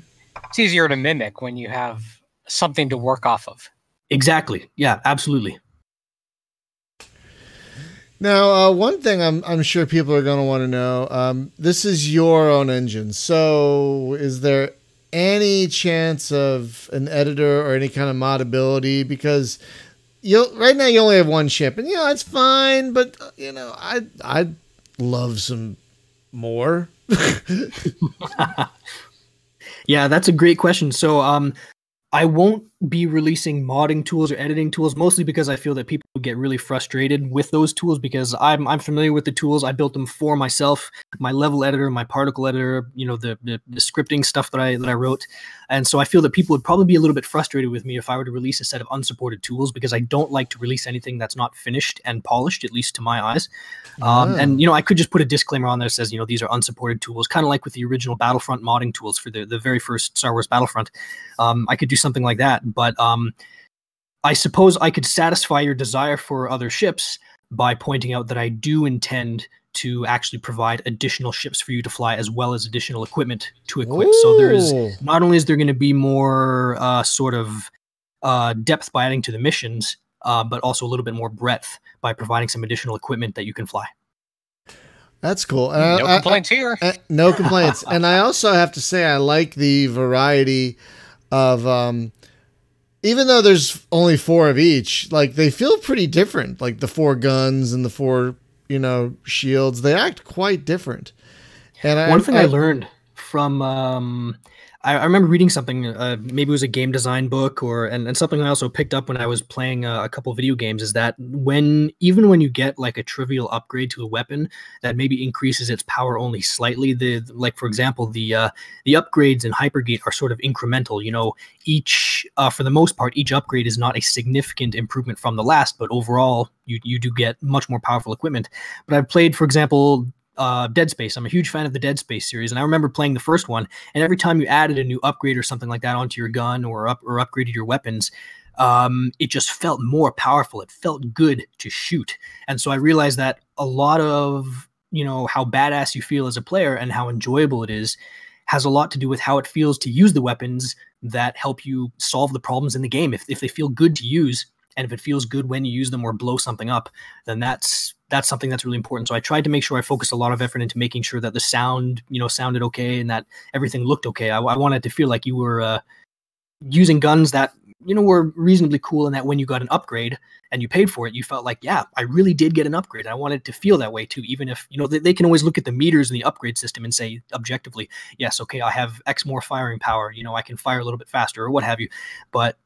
It's easier to mimic when you have something to work off of. Exactly. Yeah, absolutely. Now, one thing I'm sure people are going to want to know, this is your own engine. So is there any chance of an editor or any kind of modability? Because right now you only have one ship, and, you know, it's fine, but, you know, I'd love some more. Yeah, that's a great question. So, I won't be releasing modding tools or editing tools, mostly because I feel that people get really frustrated with those tools, because I'm familiar with the tools. I built them for myself, my level editor, my particle editor, you know, the scripting stuff that I wrote. And so I feel that people would probably be a little bit frustrated with me if I were to release a set of unsupported tools, because I don't like to release anything that's not finished and polished, at least to my eyes. And, you know, I could just put a disclaimer on there that says, you know, these are unsupported tools, kind of like with the original Battlefront modding tools for the very first Star Wars Battlefront. I could do something like that, but I suppose I could satisfy your desire for other ships by pointing out that I do intend to actually provide additional ships for you to fly, as well as additional equipment to equip. Ooh. So there's not only is there going to be more sort of depth by adding to the missions, but also a little bit more breadth by providing some additional equipment that you can fly. That's cool. No complaints here. No complaints. And I also have to say, I like the variety of, even though there's only 4 of each, like, they feel pretty different. Like the 4 guns and the 4, you know, shields, they act quite different. And one thing I learned from, I remember reading something, maybe it was a game design book and something I also picked up when I was playing a couple of video games, is that even when you get like a trivial upgrade to a weapon that maybe increases its power only slightly, like for example, the upgrades in Hypergate are sort of incremental. You know, for the most part, each upgrade is not a significant improvement from the last, but overall you do get much more powerful equipment. But I've played, for example, Dead Space. I'm a huge fan of the Dead Space series, and I remember playing the first one, and every time you added a new upgrade or something like that onto your gun or upgraded your weapons, it just felt more powerful. It felt good to shoot. And so I realized that a lot of, you know, how badass you feel as a player and how enjoyable it is has a lot to do with how it feels to use the weapons that help you solve the problems in the game. If they feel good to use, and if it feels good when you use them or blow something up, then that's something that's really important. So I tried to make sure I focused a lot of effort into making sure that the sound, you know, sounded okay and that everything looked okay. I wanted to feel like you were using guns that, you know, were reasonably cool, and that when you got an upgrade and you paid for it, you felt like, yeah, I really did get an upgrade. I wanted to feel that way too, even if, you know, they can always look at the meters in the upgrade system and say objectively, yes, okay, I have X more firing power, you know, I can fire a little bit faster or what have you. But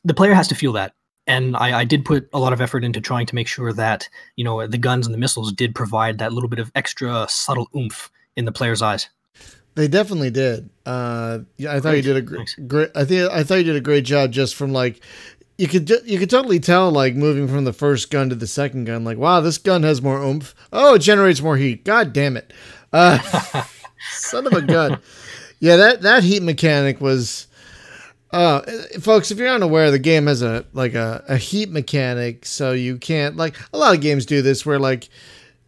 the player has to feel that. And I did put a lot of effort into trying to make sure that, you know, the guns and the missiles did provide that little bit of extra subtle oomph in the player's eyes. They definitely did. Yeah, I thought you did a great. I thought you did a great job. Just from like, you could totally tell, like, moving from the first gun to the second gun. Like, wow, this gun has more oomph. Oh, it generates more heat. God damn it, son of a gun. Yeah, that heat mechanic was. Folks, if you're unaware, the game has a heat mechanic, so you can't, like, a lot of games do this where, like,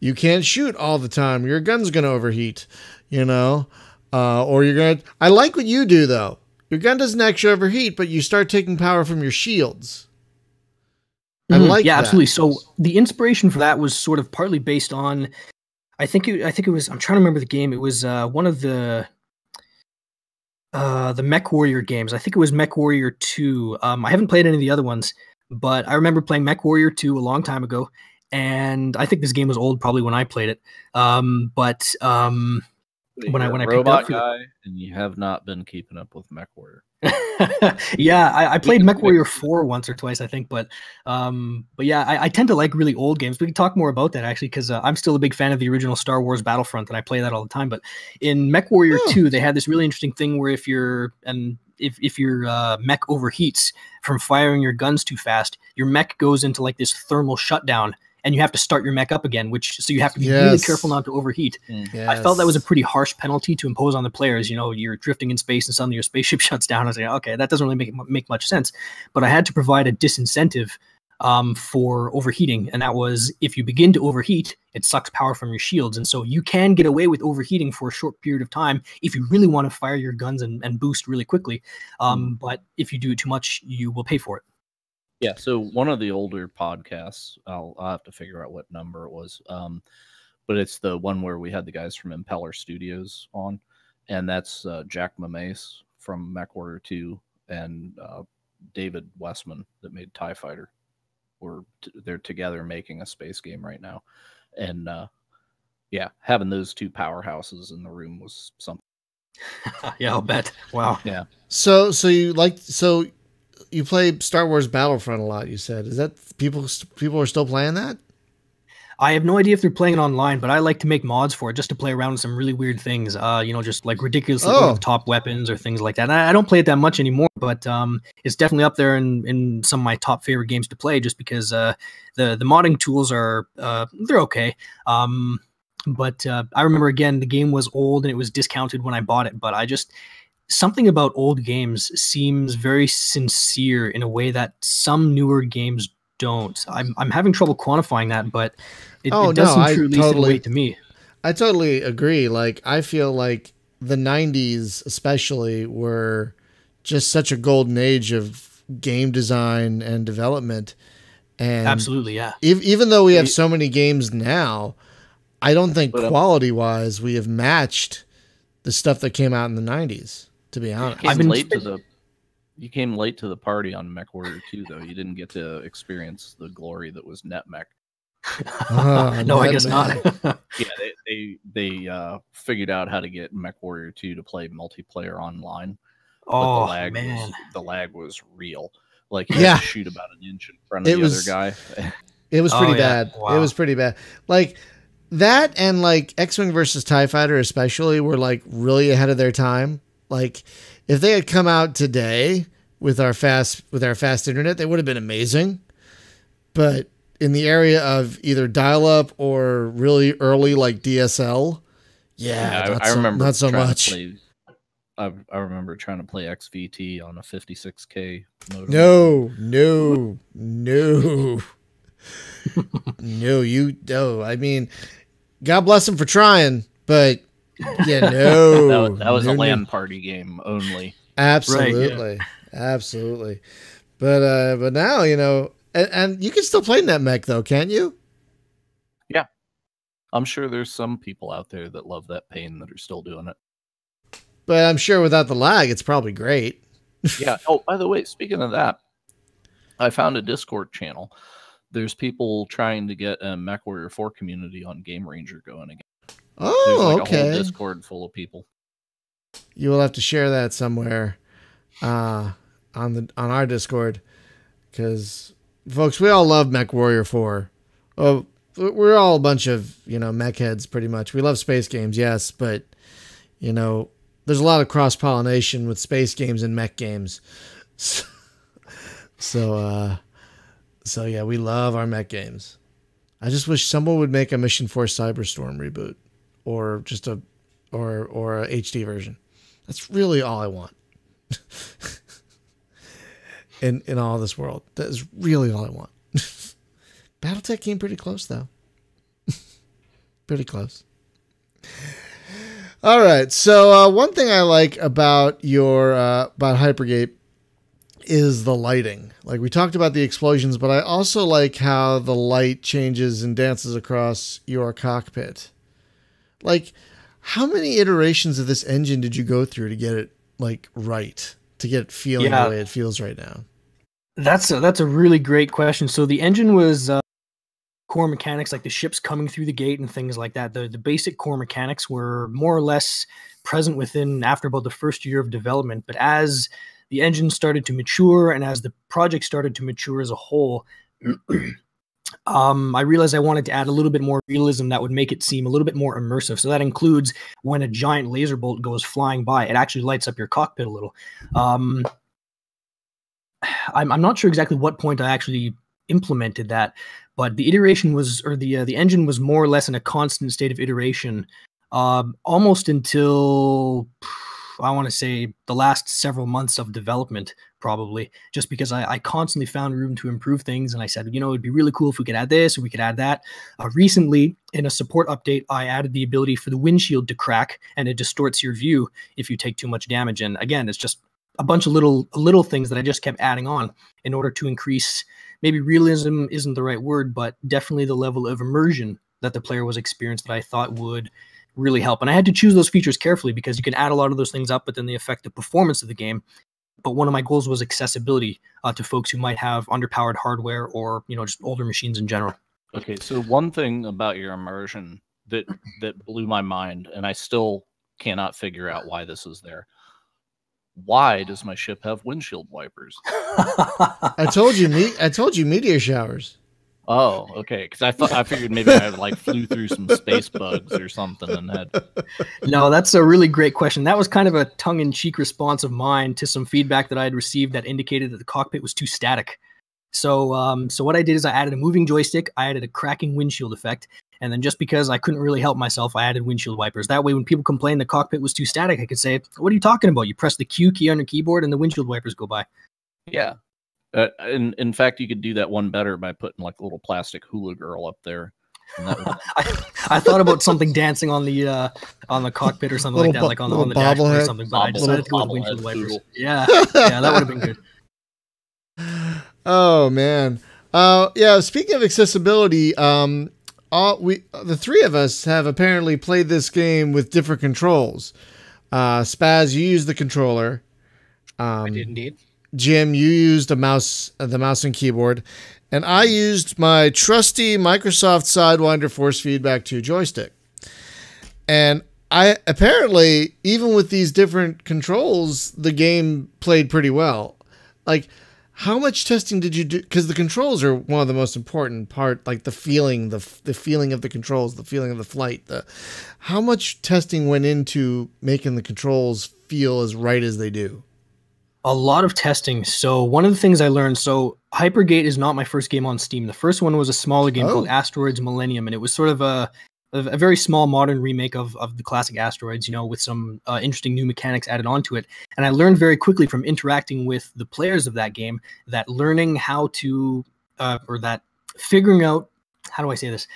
you can't shoot all the time. Your gun's gonna overheat, you know, or you're gonna. I like what you do though. Your gun doesn't actually overheat, but you start taking power from your shields. I like that. Absolutely. So the inspiration for that was sort of partly based on, I think it was. I'm trying to remember the game. It was one of the Mech Warrior games. I think it was Mech Warrior 2. I haven't played any of the other ones, but I remember playing Mech Warrior 2 a long time ago, and I think this game was old probably when I played it. But when I robot picked up guy, and you have not been keeping up with Mech Warrior. Yeah, I played Mech Warrior 4 once or twice, I think, but yeah, I tend to like really old games. We can talk more about that actually, because I'm still a big fan of the original Star Wars Battlefront, and I play that all the time. But in Mech Warrior 2, they had this really interesting thing where if your mech overheats from firing your guns too fast, your mech goes into like this thermal shutdown, and you have to start your mech up again, so you have to be really careful not to overheat. Yes. I felt that was a pretty harsh penalty to impose on the players. You know, you're drifting in space and suddenly your spaceship shuts down. I was like, okay, that doesn't really make much sense. But I had to provide a disincentive for overheating, and that was, if you begin to overheat, it sucks power from your shields. And so you can get away with overheating for a short period of time if you really want to fire your guns and boost really quickly. But if you do it too much, you will pay for it. Yeah, so one of the older podcasts, I'll have to figure out what number it was, but it's the one where we had the guys from Impeller Studios on, and that's Jack Mames from Mech Warrior 2 and David Westman that made TIE Fighter. They're together making a space game right now, and yeah, having those two powerhouses in the room was something. Yeah, I'll bet. Wow. Yeah. So you play Star Wars Battlefront a lot, you said. Is that people are still playing that? I have no idea if they're playing it online, but I like to make mods for it just to play around with some really weird things, you know, just like ridiculously over-the-top weapons or things like that. And I don't play it that much anymore, but it's definitely up there in some of my top favorite games to play, just because the modding tools are they're okay. But I remember, again, the game was old and it was discounted when I bought it, but something about old games seems very sincere in a way that some newer games don't. I'm having trouble quantifying that, but it does seem true, at least in a way to me. I totally agree. Like, I feel like the 90s especially were just such a golden age of game design and development. And absolutely, yeah. Even though we have so many games now, I don't think quality-wise we have matched the stuff that came out in the 90s. To be honest, you came late to the party on Mech Warrior 2, though. You didn't get to experience the glory that was NetMech. No, I guess not. Yeah, they figured out how to get Mech Warrior 2 to play multiplayer online, Oh, the lag was real. Like, you had to shoot about an inch in front of the other guy. It was pretty bad. Wow. It was pretty bad. Like that, and like X-Wing versus TIE Fighter especially were like really ahead of their time. Like if they had come out today with our fast internet, they would have been amazing. But in the area of either dial-up or really early like DSL, I remember not so much. I remember trying to play XVT on a 56K modem. No. No, I mean, God bless him for trying, but yeah, no. that was a LAN party game only. Absolutely. Right, yeah. Absolutely. But now, you know, and you can still play NetMech though, can't you? Yeah. I'm sure there's some people out there that love that pain that are still doing it. But I'm sure without the lag, it's probably great. Yeah. Oh, by the way, speaking of that, I found a Discord channel. There's people trying to get a MechWarrior 4 community on Game Ranger going again. Oh, There's okay. A whole Discord full of people. You will have to share that somewhere on our Discord, because folks, we all love MechWarrior 4. Oh, we're all a bunch of, you know, mech heads pretty much. We love space games, yes, but you know, there's a lot of cross-pollination with space games and mech games. So yeah, we love our mech games. I just wish someone would make a Mission Force Cyberstorm reboot, or just a HD version. That's really all I want. in all this world. That is really all I want. Battletech came pretty close though. Pretty close. All right. So one thing I like about about Hypergate is the lighting. Like we talked about the explosions, but I also like how the light changes and dances across your cockpit. Like, how many iterations of this engine did you go through to get it like right, to get it feeling the way it feels right now? That's a really great question. So the engine was core mechanics, like the ships coming through the gate and things like that. The basic core mechanics were more or less present within after about the first year of development. But as the engine started to mature and as the project started to mature as a whole, I realized I wanted to add a little bit more realism that would make it seem a little bit more immersive. So that includes when a giant laser bolt goes flying by, it actually lights up your cockpit a little. I'm not sure exactly what point I actually implemented that, but the iteration was, or the engine was more or less in a constant state of iteration, almost until I want to say the last several months of development, probably, just because I constantly found room to improve things. And I said, you know, it'd be really cool if we could add this or we could add that. Recently, in a support update, I added the ability for the windshield to crack, and it distorts your view if you take too much damage. And again, it's just a bunch of little things that I just kept adding on in order to increase, maybe realism isn't the right word, but definitely the level of immersion that the player was experiencing that I thought would really help. And I had to choose those features carefully because you can add a lot of those things up, but then they affect the performance of the game. But one of my goals was accessibility to folks who might have underpowered hardware or, you know, just older machines in general. Okay, so one thing about your immersion that blew my mind, and I still cannot figure out why this is there. Why does my ship have windshield wipers? I told you meteor showers. Oh, okay. Because I figured maybe I like flew through some space bugs or something and had. No, that's a really great question. That was kind of a tongue-in-cheek response of mine to some feedback that I had received that indicated that the cockpit was too static. So, so what I did is I added a moving joystick, I added a cracking windshield effect, and then just because I couldn't really help myself, I added windshield wipers. That way, when people complained the cockpit was too static, I could say, "What are you talking about? You press the Q key on your keyboard, and the windshield wipers go by." Yeah. In fact, you could do that one better by putting like a little plastic hula girl up there. And that would... I thought about something dancing on the cockpit or something like that, like on the dashboard or something. But I decided to go with windshield wipers. Yeah, that would have been good. Oh man, yeah. Speaking of accessibility, the three of us have apparently played this game with different controls. Spaz, you used the controller. I did indeed. Jim, you used the mouse and keyboard, and I used my trusty Microsoft Sidewinder Force Feedback 2 joystick. And I apparently, even with these different controls, the game played pretty well. Like, how much testing did you do? Because the controls are one of the most important part, like the feeling, the feeling of the controls, the feeling of the flight. How much testing went into making the controls feel as right as they do? A lot of testing. So one of the things I learned, so Hypergate is not my first game on Steam. The first one was a smaller game called Asteroids Millennium, and it was sort of a very small modern remake of the classic Asteroids, with some interesting new mechanics added onto it. And I learned very quickly from interacting with the players of that game that learning how to, or that figuring out, how do I say this?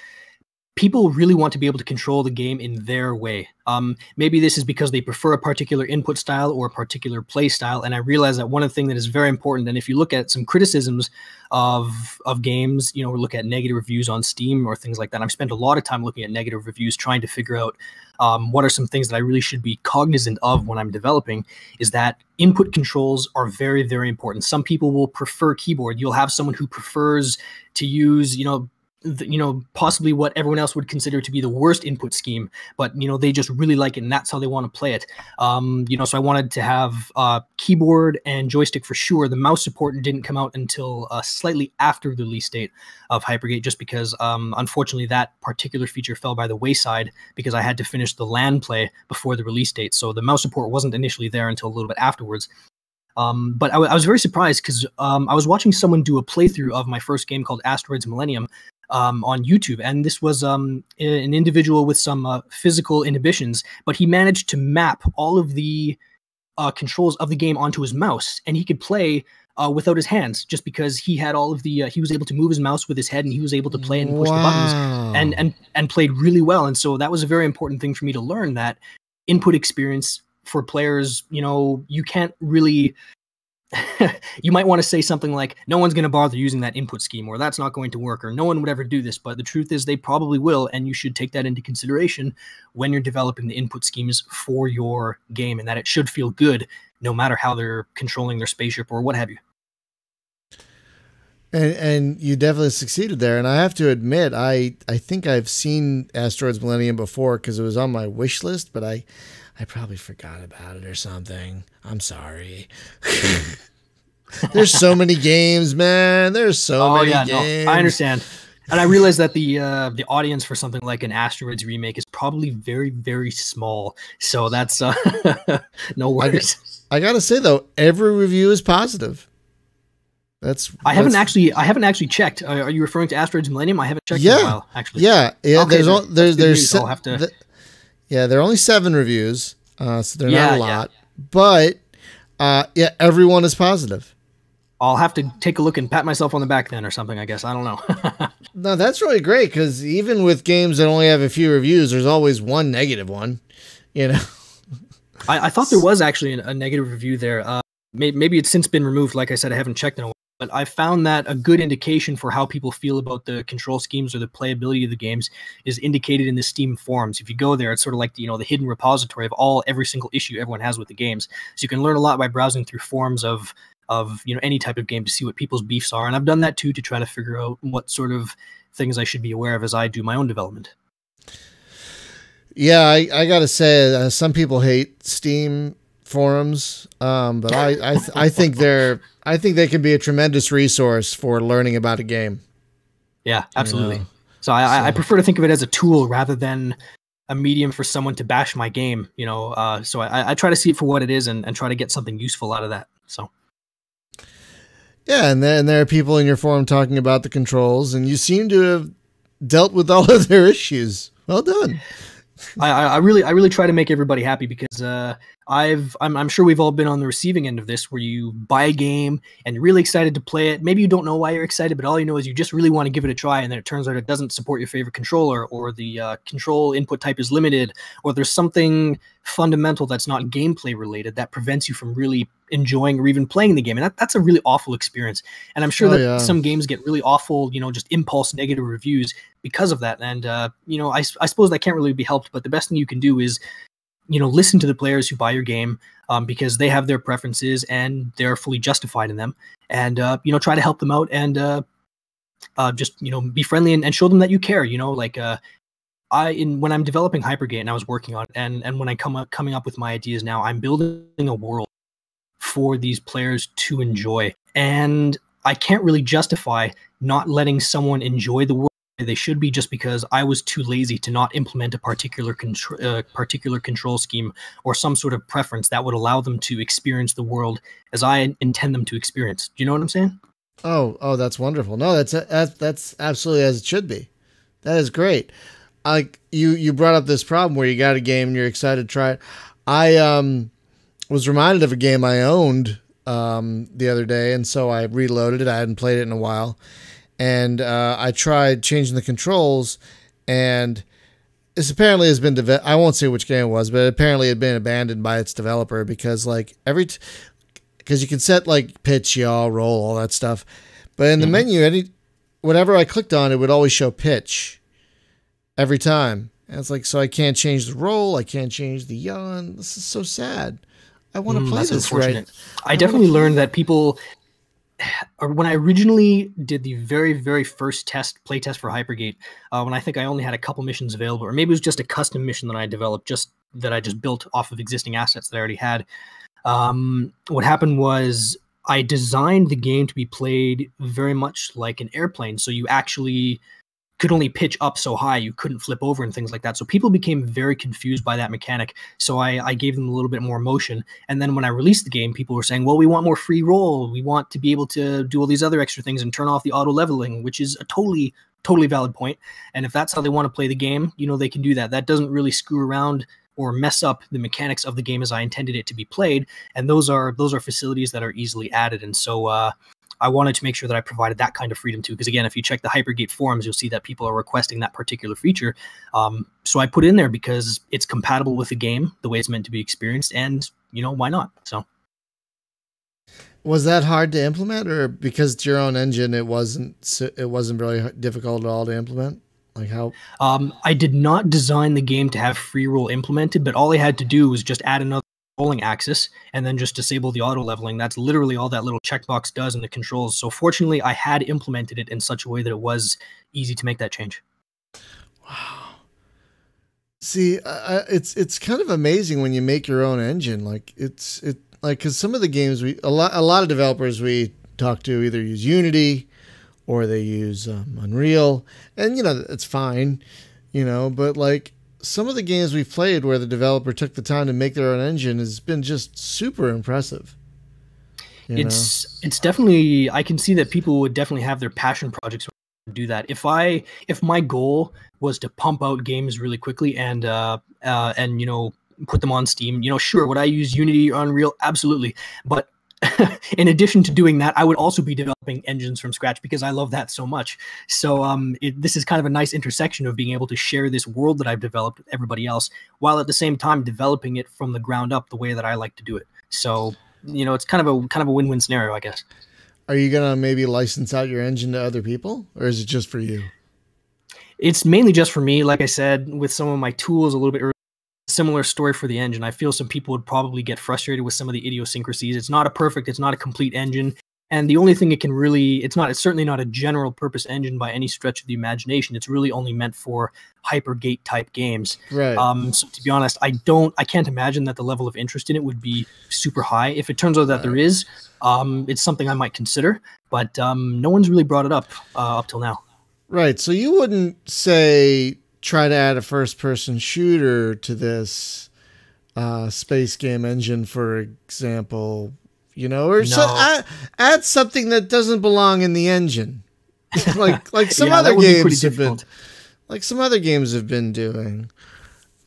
People really want to be able to control the game in their way. Maybe this is because they prefer a particular input style or a particular play style. And I realize that one of the things that is very important, and if you look at some criticisms of games, or look at negative reviews on Steam or things like that, I've spent a lot of time looking at negative reviews, trying to figure out what are some things that I really should be cognizant of when I'm developing, is that input controls are very, very important. Some people will prefer keyboard. You'll have someone who prefers to use, possibly what everyone else would consider to be the worst input scheme, but they just really like it and that's how they want to play it. So I wanted to have keyboard and joystick for sure. The mouse support didn't come out until slightly after the release date of Hypergate, just because unfortunately that particular feature fell by the wayside because I had to finish the LAN play before the release date. So the mouse support wasn't initially there until a little bit afterwards. But I was very surprised because I was watching someone do a playthrough of my first game called Asteroids Millennium on YouTube, and this was an individual with some physical inhibitions, but he managed to map all of the controls of the game onto his mouse, and he could play without his hands, just because he had all of the he was able to move his mouse with his head, and he was able to play and push the buttons, and played really well. And so that was a very important thing for me to learn, that input experience for players, you can't really you might want to say something like, no one's going to bother using that input scheme, or that's not going to work, or no one would ever do this. But the truth is they probably will, and you should take that into consideration when you're developing the input schemes for your game, and that it should feel good no matter how they're controlling their spaceship or what have you. And you definitely succeeded there. And I have to admit, I think I've seen Asteroids Millennium before because it was on my wish list, but I probably forgot about it or something. I'm sorry. There's so many games, man. There's so many games. No, I understand. And I realize that the audience for something like an Asteroids remake is probably very, very small. So that's no worries. I gotta say though, every review is positive. I haven't actually checked. Are you referring to Asteroids Millennium? I haven't checked in a while, actually. Yeah. Okay, there's I'll have to. There are only 7 reviews, so they're not a lot. But everyone is positive. I'll have to take a look and pat myself on the back then or something, I guess. I don't know. No, that's really great, because even with games that only have a few reviews, there's always one negative one, I thought there was actually a negative review there. Maybe it's since been removed. Like I said, I haven't checked in a while. But I found that a good indication for how people feel about the control schemes or the playability of the games is indicated in the Steam forums. If you go there, it's sort of like the hidden repository of every single issue everyone has with the games. So you can learn a lot by browsing through forums of any type of game to see what people's beefs are. And I've done that too, to try to figure out what sort of things I should be aware of as I do my own development. Yeah, I gotta say, some people hate Steam forums, but I think they can be a tremendous resource for learning about a game. Yeah, absolutely. So I prefer to think of it as a tool rather than a medium for someone to bash my game. So I try to see it for what it is and try to get something useful out of that. So. Yeah, and there are people in your forum talking about the controls, and you seem to have dealt with all of their issues. Well done. I really try to make everybody happy, because I'm sure we've all been on the receiving end of this, where you buy a game and you're really excited to play it. Maybe you don't know why you're excited, but all you know is you just really want to give it a try, and then it turns out it doesn't support your favorite controller, or the control input type is limited, or there's something fundamental that's not gameplay related that prevents you from really enjoying or even playing the game. And that's a really awful experience. And I'm sure that some games get really awful, just impulse negative reviews because of that. And, I suppose that can't really be helped, but the best thing you can do is, listen to the players who buy your game, because they have their preferences and they're fully justified in them, and, try to help them out, and just, be friendly and show them that you care, when I'm developing Hypergate and I was working on it, and when I coming up with my ideas now, I'm building a world for these players to enjoy. And I can't really justify not letting someone enjoy the world they should be, just because I was too lazy to not implement a particular control scheme or some sort of preference that would allow them to experience the world as I intend them to experience. Do you know what I'm saying? Oh, that's wonderful. No, that's absolutely as it should be. That is great. You brought up this problem where you got a game and you're excited to try it. I was reminded of a game I owned the other day, and so I reloaded it. I hadn't played it in a while, and I tried changing the controls, and this apparently has been I won't say which game it was, but apparently it had been abandoned by its developer because like because you can set like pitch, yaw, roll, all that stuff, but in the menu, whatever I clicked on, it would always show pitch every time. And it's like, so I can't change the roll, I can't change the yaw. This is so sad. I want to play this right. I definitely learned that people, when I originally did the very, very first play test for Hypergate, when I think I only had a couple missions available, or maybe it was just a custom mission that I developed, that I just built off of existing assets that I already had. What happened was I designed the game to be played very much like an airplane. So you actually could only pitch up so high, you couldn't flip over and things like that. So people became very confused by that mechanic. So I gave them a little bit more motion. And then when I released the game, people were saying, well, we want more free roll. We want to be able to do all these other extra things and turn off the auto leveling, which is a totally valid point. And if that's how they want to play the game, they can do that. That doesn't really screw around or mess up the mechanics of the game as I intended it to be played. And those are facilities that are easily added. And so, I wanted to make sure that I provided that kind of freedom too, because again, if you check the Hypergate forums, you'll see that people are requesting that particular feature. So I put it in there because it's compatible with the game, the way it's meant to be experienced, and why not? So, was that hard to implement, or because it's your own engine, it wasn't really difficult at all to implement? Like how? I did not design the game to have free roll implemented, but all I had to do was just add another rolling axis and then just disable the auto leveling. That's literally all that little checkbox does in the controls. So fortunately, I had implemented it in such a way that it was easy to make that change. Wow. See, it's kind of amazing when you make your own engine. Like because some of the games a lot of developers we talk to either use Unity or they use Unreal, and it's fine, but like some of the games we've played where the developer took the time to make their own engine has been just super impressive. It's definitely, I can see that people would definitely have their passion projects to do that. If my goal was to pump out games really quickly and put them on Steam, sure, would I use Unity or Unreal? Absolutely. But in addition to doing that, I would also be developing engines from scratch because I love that so much. So this is kind of a nice intersection of being able to share this world that I've developed with everybody else, while at the same time developing it from the ground up the way that I like to do it. So it's kind of a win-win scenario, I guess. Are you gonna maybe license out your engine to other people, or is it just for you? It's mainly just for me. Like I said, with some of my tools a little bit earlier. Similar story for the engine. I feel some people would probably get frustrated with some of the idiosyncrasies. It's not a complete engine. And the only thing it's certainly not a general purpose engine by any stretch of the imagination. It's really only meant for Hypergate type games. Right. So to be honest, I can't imagine that the level of interest in it would be super high. If it turns out that there is, it's something I might consider, but no one's really brought it up till now. Right. So you wouldn't say try to add a first-person shooter to this space game engine, for example, or no. Add something that doesn't belong in the engine, like some other games have been, like some other games have been doing.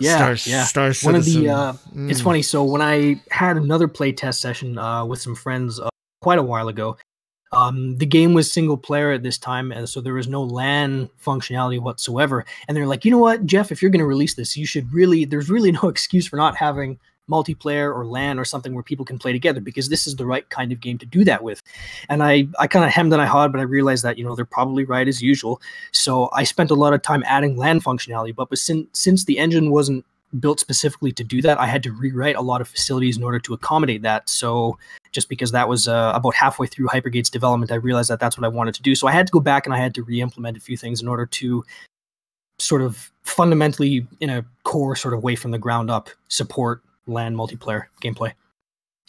Yeah, Star Citizen. One of the it's funny. So when I had another play test session with some friends quite a while ago. The game was single player at this time, and so there was no LAN functionality whatsoever. And they're like, you know what, Jeff, if you're going to release this, there's really no excuse for not having multiplayer or LAN or something where people can play together, because this is the right kind of game to do that with. And I kind of hemmed and I hawed, but I realized that, they're probably right as usual. So I spent a lot of time adding LAN functionality, but since the engine wasn't built specifically to do that, I had to rewrite a lot of facilities in order to accommodate that. So just because that was about halfway through Hypergate's development, I realized that that's what I wanted to do. So I had to go back and I had to re-implement a few things in order to sort of fundamentally, in a core sort of way from the ground up, support LAN multiplayer gameplay.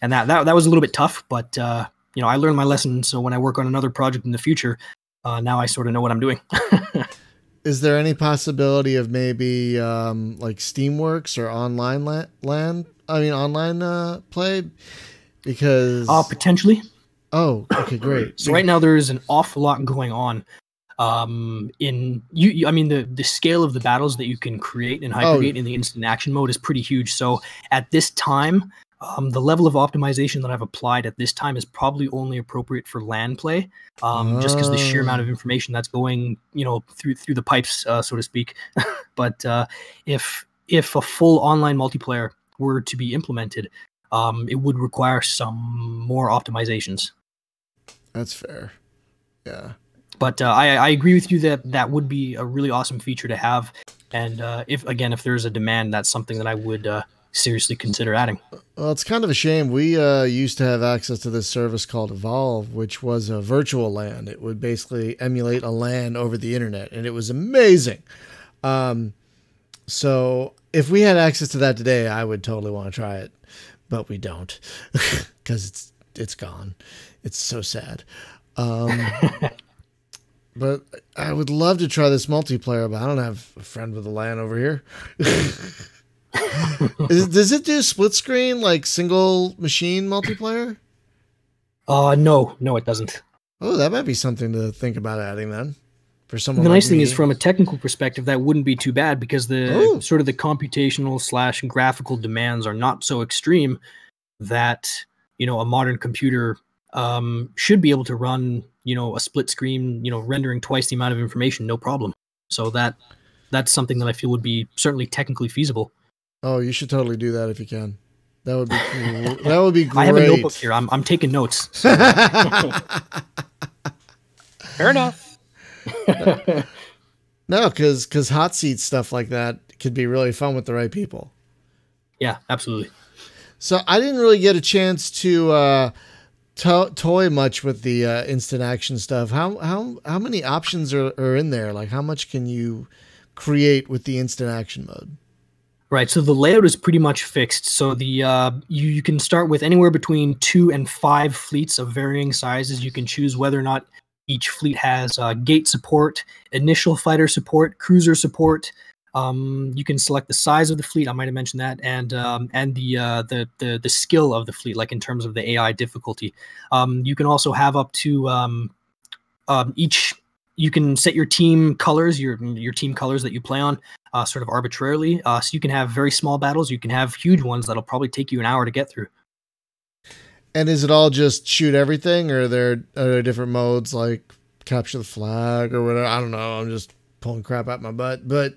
And that was a little bit tough, but you know, I learned my lesson. So when I work on another project in the future, now I sort of know what I'm doing. Is there any possibility of maybe like Steamworks or online online play? Because potentially. Oh, okay, great. So right now there is an awful lot going on. I mean, the scale of the battles that you can create in Hypergate in the instant action mode is pretty huge. So at this time, the level of optimization that I've applied at this time is probably only appropriate for LAN play, just because the sheer amount of information that's going, you know, through the pipes, so to speak. But if a full online multiplayer were to be implemented, it would require some more optimizations. That's fair. Yeah. But I agree with you that would be a really awesome feature to have. And if there's a demand, that's something that I would seriously consider adding. Well, it's kind of a shame. We used to have access to this service called Evolve, which was a virtual LAN. It would basically emulate a LAN over the internet, and it was amazing. So if we had access to that today, I would totally want to try it, but we don't because it's gone. It's so sad. But I would love to try this multiplayer, but I don't have a friend with a LAN over here. Does it do split screen, like single machine multiplayer? No, it doesn't. Oh, that might be something to think about adding then. For someone. The nice thing is, from a technical perspective, that wouldn't be too bad because the sort of the computational / graphical demands are not so extreme that, you know, a modern computer should be able to run, you know, a split screen, you know, rendering twice the amount of information, no problem. So that's something that I feel would be certainly technically feasible. Oh, you should totally do that if you can. That would be cool. That would be great. I have a notebook here. I'm taking notes. So. Fair enough. No, because hot seat stuff like that could be really fun with the right people. Yeah, absolutely. So I didn't really get a chance to toy much with the instant action stuff. How many options are in there? Like, how much can you create with the instant action mode? Right, so the layout is pretty much fixed. So the you can start with anywhere between 2 and 5 fleets of varying sizes. You can choose whether or not each fleet has gate support, initial fighter support, cruiser support. You can select the size of the fleet. I might have mentioned that, and the skill of the fleet, like in terms of the AI difficulty. You can also have up to each. You can set your team colors, your team colors that you play on, sort of arbitrarily. So you can have very small battles. You can have huge ones that'll probably take you an hour to get through. And is it all just shoot everything, or are there different modes like capture the flag or whatever? I don't know. I'm just pulling crap out my butt, but.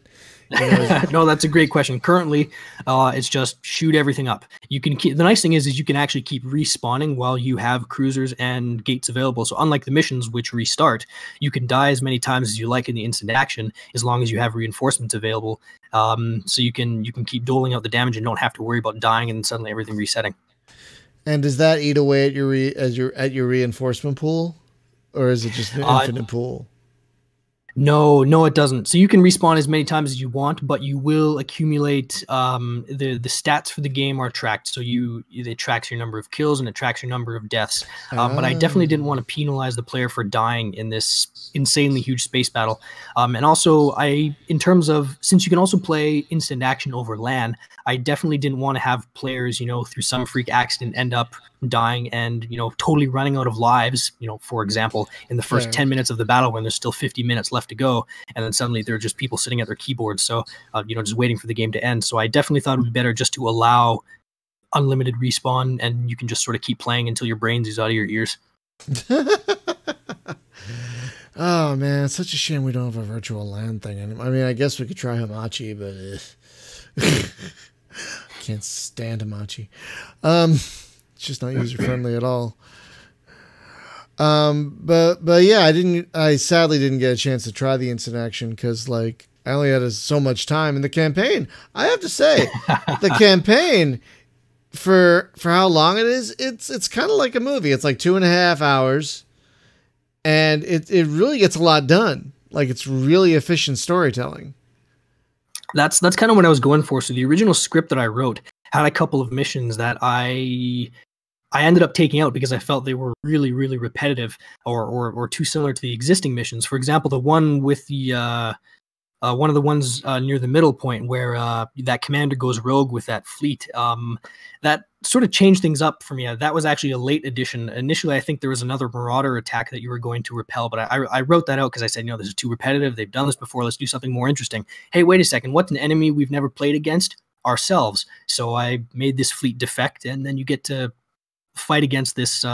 You know, no, that's a great question. Currently, it's just shoot everything up. You can keep, the nice thing is you can actually keep respawning while you have cruisers and gates available. So unlike the missions which restart, you can die as many times as you like in the instant action as long as you have reinforcements available. So you can keep doling out the damage and don't have to worry about dying and suddenly everything resetting. And does that eat away at your reinforcement pool, or is it just an infinite pool? No, it doesn't. So you can respawn as many times as you want, but you will accumulate the stats for the game are tracked. So it tracks your number of kills and it tracks your number of deaths. But I definitely didn't want to penalize the player for dying in this insanely huge space battle. And also, in terms of, since you can also play instant action over LAN, I definitely didn't want to have players, through some freak accident end up dying and, totally running out of lives, for example, in the first 10 minutes of the battle when there's still 50 minutes left to go. And then suddenly there are just people sitting at their keyboards. So, just waiting for the game to end. So I definitely thought it would be better just to allow unlimited respawn and you can just sort of keep playing until your brains is out of your ears. Oh man, it's such a shame we don't have a virtual LAN thing anymore. I mean, I guess we could try Hamachi, but can't stand Hamachi. It's just not user friendly at all. But yeah, I sadly didn't get a chance to try the instant action because I only had so much time in the campaign. I have to say, the campaign for how long it is, it's kind of like a movie. It's like 2.5 hours. And it really gets a lot done. It's really efficient storytelling. That's kind of what I was going for. So the original script that I wrote had a couple of missions that I ended up taking out because I felt they were really, really repetitive or too similar to the existing missions. For example, the one with the one of the ones near the middle point where that commander goes rogue with that fleet. That sort of changed things up for me. That was actually a late addition. Initially, I think there was another Marauder attack that you were going to repel, but I wrote that out because I said, this is too repetitive. They've done this before. Let's do something more interesting. Hey, wait a second. What's an enemy we've never played against? Ourselves. So I made this fleet defect, and then you get to fight against this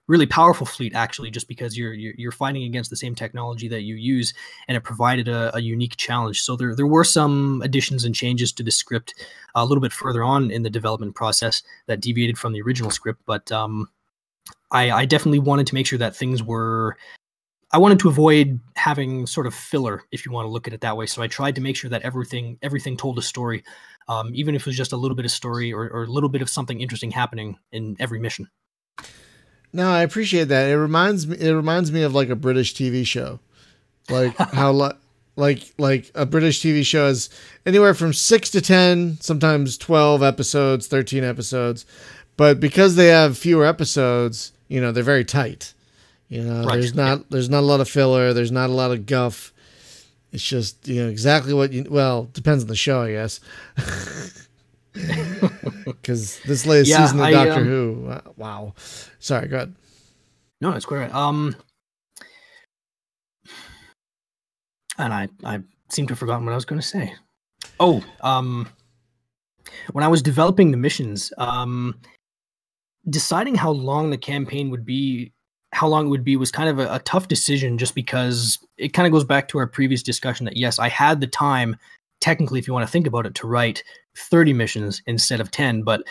really powerful fleet, actually, just because you're fighting against the same technology that you use, and it provided a unique challenge. So there were some additions and changes to the script a little bit further on in the development process that deviated from the original script, but I definitely wanted to make sure that things were... I wanted to avoid having sort of filler, if you want to look at it that way. So I tried to make sure that everything told a story, even if it was just a little bit of story or a little bit of something interesting happening in every mission. No, I appreciate that. It reminds me of like a British TV show, like how like a British TV show is anywhere from 6 to 10, sometimes 12 episodes, 13 episodes, but because they have fewer episodes, they're very tight. Right. There's not a lot of filler. There's not a lot of guff. It's just exactly what depends on the show, I guess. Because this latest season of Doctor Who, wow. Sorry, go ahead. No, that's quite right. And I seem to have forgotten what I was going to say. Oh, when I was developing the missions, deciding how long the campaign would be, how long it would be was kind of a tough decision, just because it kind of goes back to our previous discussion that, yes, I had the time, technically, if you want to think about it, to write 30 missions instead of 10, but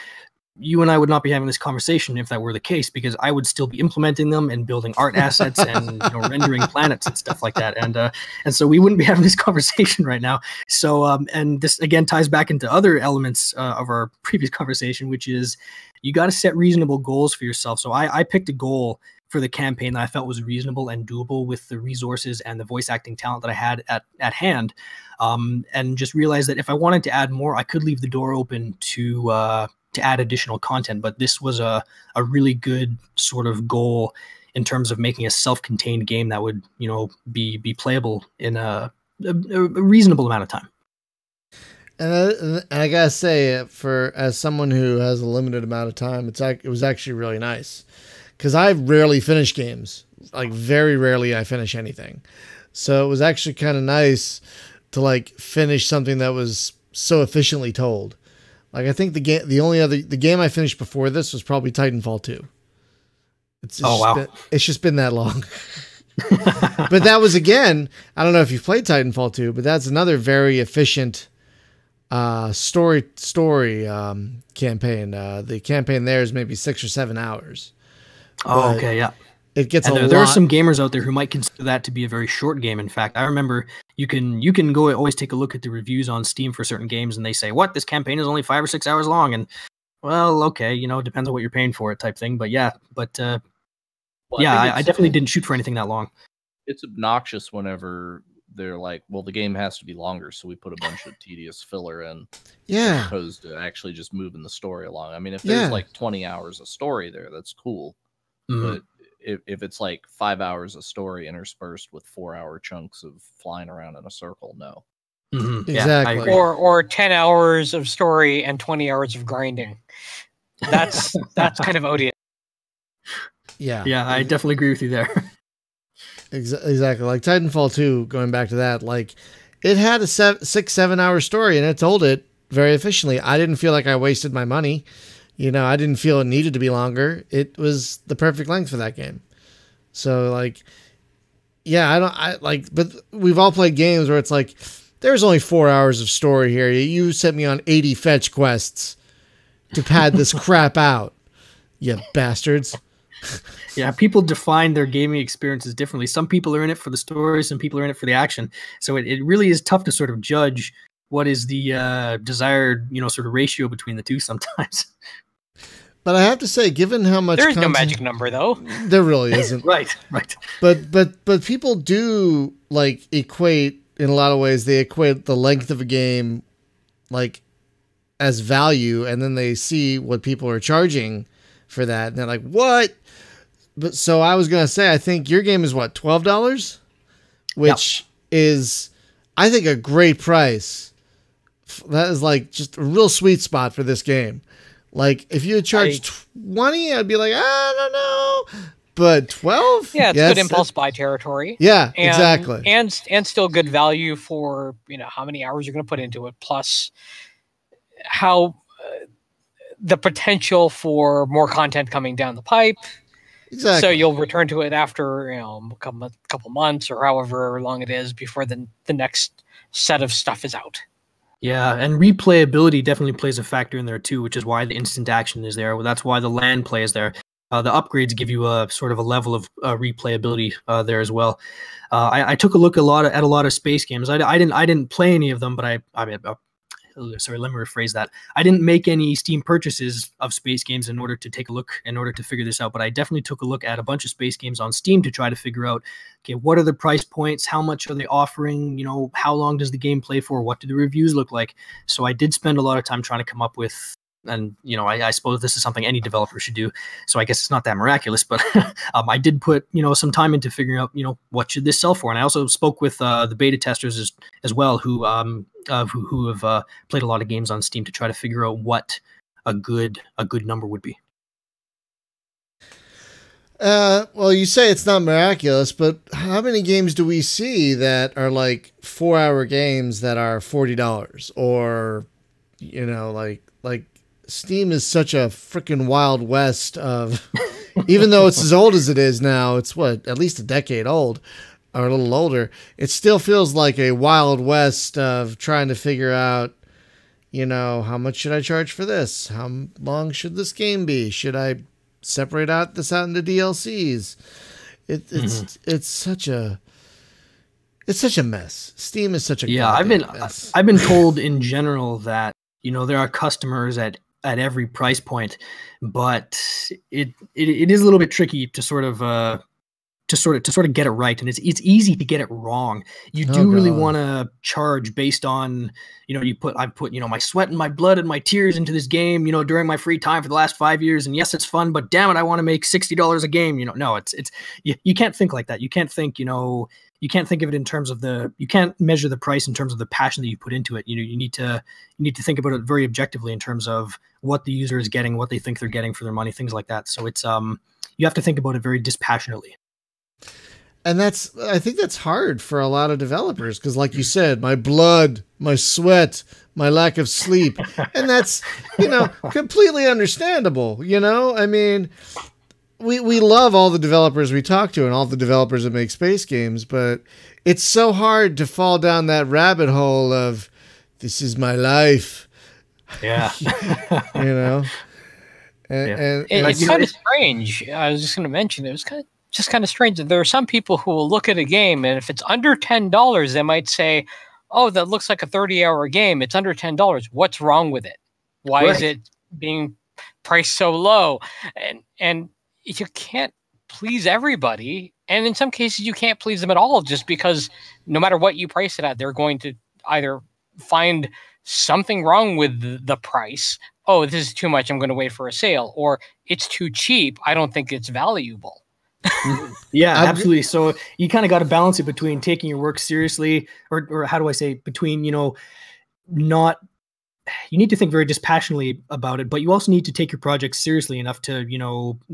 you and I would not be having this conversation if that were the case, because I would still be implementing them and building art assets and rendering planets and stuff like that. And so we wouldn't be having this conversation right now. So, and this again ties back into other elements of our previous conversation, which is you got to set reasonable goals for yourself. So I picked a goal for the campaign that I felt was reasonable and doable with the resources and the voice acting talent that I had at hand. And just realized that if I wanted to add more, I could leave the door open to add additional content. But this was a really good sort of goal in terms of making a self-contained game that would, be playable in a reasonable amount of time. And I gotta say, as someone who has a limited amount of time, it was actually really nice, because I rarely finish games. Like, very rarely I finish anything. So it was actually kind of nice to finish something that was so efficiently told. Like, I think the game I finished before this was probably Titanfall 2. It's just been that long. But that was, again, I don't know if you've played Titanfall 2, but that's another very efficient story campaign. The campaign there is maybe 6 or 7 hours. Oh, okay, yeah. It gets a lot. There are some gamers out there who might consider that to be a very short game. In fact, I remember you can go always take a look at the reviews on Steam for certain games, and they say, "What? This campaign is only 5 or 6 hours long." And well, okay, it depends on what you're paying for it, type thing. But yeah, I definitely didn't shoot for anything that long. It's obnoxious whenever they're like, "Well, the game has to be longer, so we put a bunch of tedious filler in." Yeah. As opposed to actually just moving the story along. I mean, if there's 20 hours of story there, that's cool. Mm-hmm. But if it's 5 hours of story interspersed with 4-hour chunks of flying around in a circle, no. Mm-hmm. Exactly. Yeah, or 10 hours of story and 20 hours of grinding. That's kind of odious. Yeah. Yeah, I definitely agree with you there. Exactly. Like Titanfall 2, going back to that, it had a 6-7 hour story, and it told it very efficiently. I didn't feel like I wasted my money. I didn't feel it needed to be longer. It was the perfect length for that game. So but we've all played games where it's there's only 4 hours of story here. You sent me on 80 fetch quests to pad this crap out. You bastards. Yeah, people define their gaming experiences differently. Some people are in it for the story, some people are in it for the action. So it really is tough to sort of judge what is the desired, sort of ratio between the two sometimes. But I have to say, given how much there's no magic number, though. There really isn't. Right. But people do equate in a lot of ways, they equate the length of a game like as value, and then they see what people are charging for that, and they're like, what? But so I was gonna say, I think your game is what, $12, which is, I think, a great price. That is like just a real sweet spot for this game. Like if you had charged 20, I'd be like, I don't know, but 12, yeah, it's good impulse buy territory. Yeah, exactly, and still good value for how many hours you're going to put into it, plus how the potential for more content coming down the pipe. Exactly. So you'll return to it after a couple months or however long it is before the next set of stuff is out. Yeah, and replayability definitely plays a factor in there too, which is why the instant action is there. That's why the land play is there. The upgrades give you a sort of a level of replayability there as well. I took a look at a lot of space games. I didn't play any of them, but sorry, let me rephrase that. I didn't make any Steam purchases of space games in order to figure this out, but I definitely took a look at a bunch of space games on Steam to try to figure out, okay, what are the price points? How much are they offering? How long does the game play for? What do the reviews look like? So I did spend a lot of time trying to come up with, and I suppose this is something any developer should do. So I guess it's not that miraculous, but I did put some time into figuring out what should this sell for. And I also spoke with the beta testers as well, who have played a lot of games on Steam to try to figure out what a good number would be. Well, you say it's not miraculous, but how many games do we see that are like 4-hour games that are $40, or like Steam is such a freaking wild west of, even though it's as old as it is now, it's at least a decade old or a little older. It still feels like a wild west of trying to figure out, how much should I charge for this? How long should this game be? Should I separate this out into DLCs? It's such a mess. Steam is such a mess. I've been told in general that there are customers at every price point, but it is a little bit tricky to sort of get it right, and it's easy to get it wrong. You do really want to charge based on I've put my sweat and my blood and my tears into this game during my free time for the last 5 years, and yes, it's fun, but damn it, I want to make $60 a game. No, you can't think like that. You can't think you can't think of it in terms of you can't measure the price in terms of the passion that you put into it. You need to think about it very objectively in terms of what the user is getting, what they think they're getting for their money, things like that. So it's you have to think about it very dispassionately. And I think that's hard for a lot of developers, because like you said, my blood, my sweat, my lack of sleep, and that's, completely understandable. I mean, we love all the developers we talk to and all the developers that make space games, but it's so hard to fall down that rabbit hole of, this is my life. Yeah. And it's kind of strange. I was just going to mention, it was kind of strange that there are some people who will look at a game, and if it's under $10, they might say, oh, that looks like a 30-hour game. It's under $10. What's wrong with it? Why is it being priced so low? And you can't please everybody. And in some cases, you can't please them at all, just because no matter what you price it at, they're going to either find something wrong with the price. Oh, this is too much, I'm going to wait for a sale. Or it's too cheap, I don't think it's valuable. Yeah, absolutely. So you kind of got to balance it between taking your work seriously, or how do I say, between, you need to think very dispassionately about it, but you also need to take your project seriously enough to,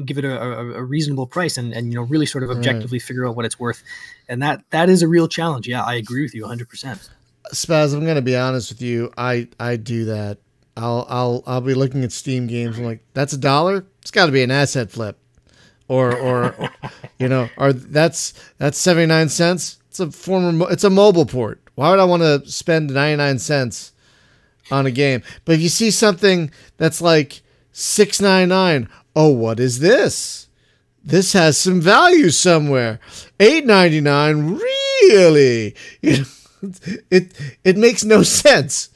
give it a reasonable price and really sort of objectively figure out what it's worth. And that is a real challenge. Yeah, I agree with you 100%. Spaz, I'm going to be honest with you. I do that. I'll be looking at Steam games. I'm like, that's $1. It's got to be an asset flip. Or that's 79 cents. It's a mobile port. Why would I want to spend 99 cents on a game? But if you see something that's like $6.99, oh, what is this? This has some value somewhere. $8.99, really? It makes no sense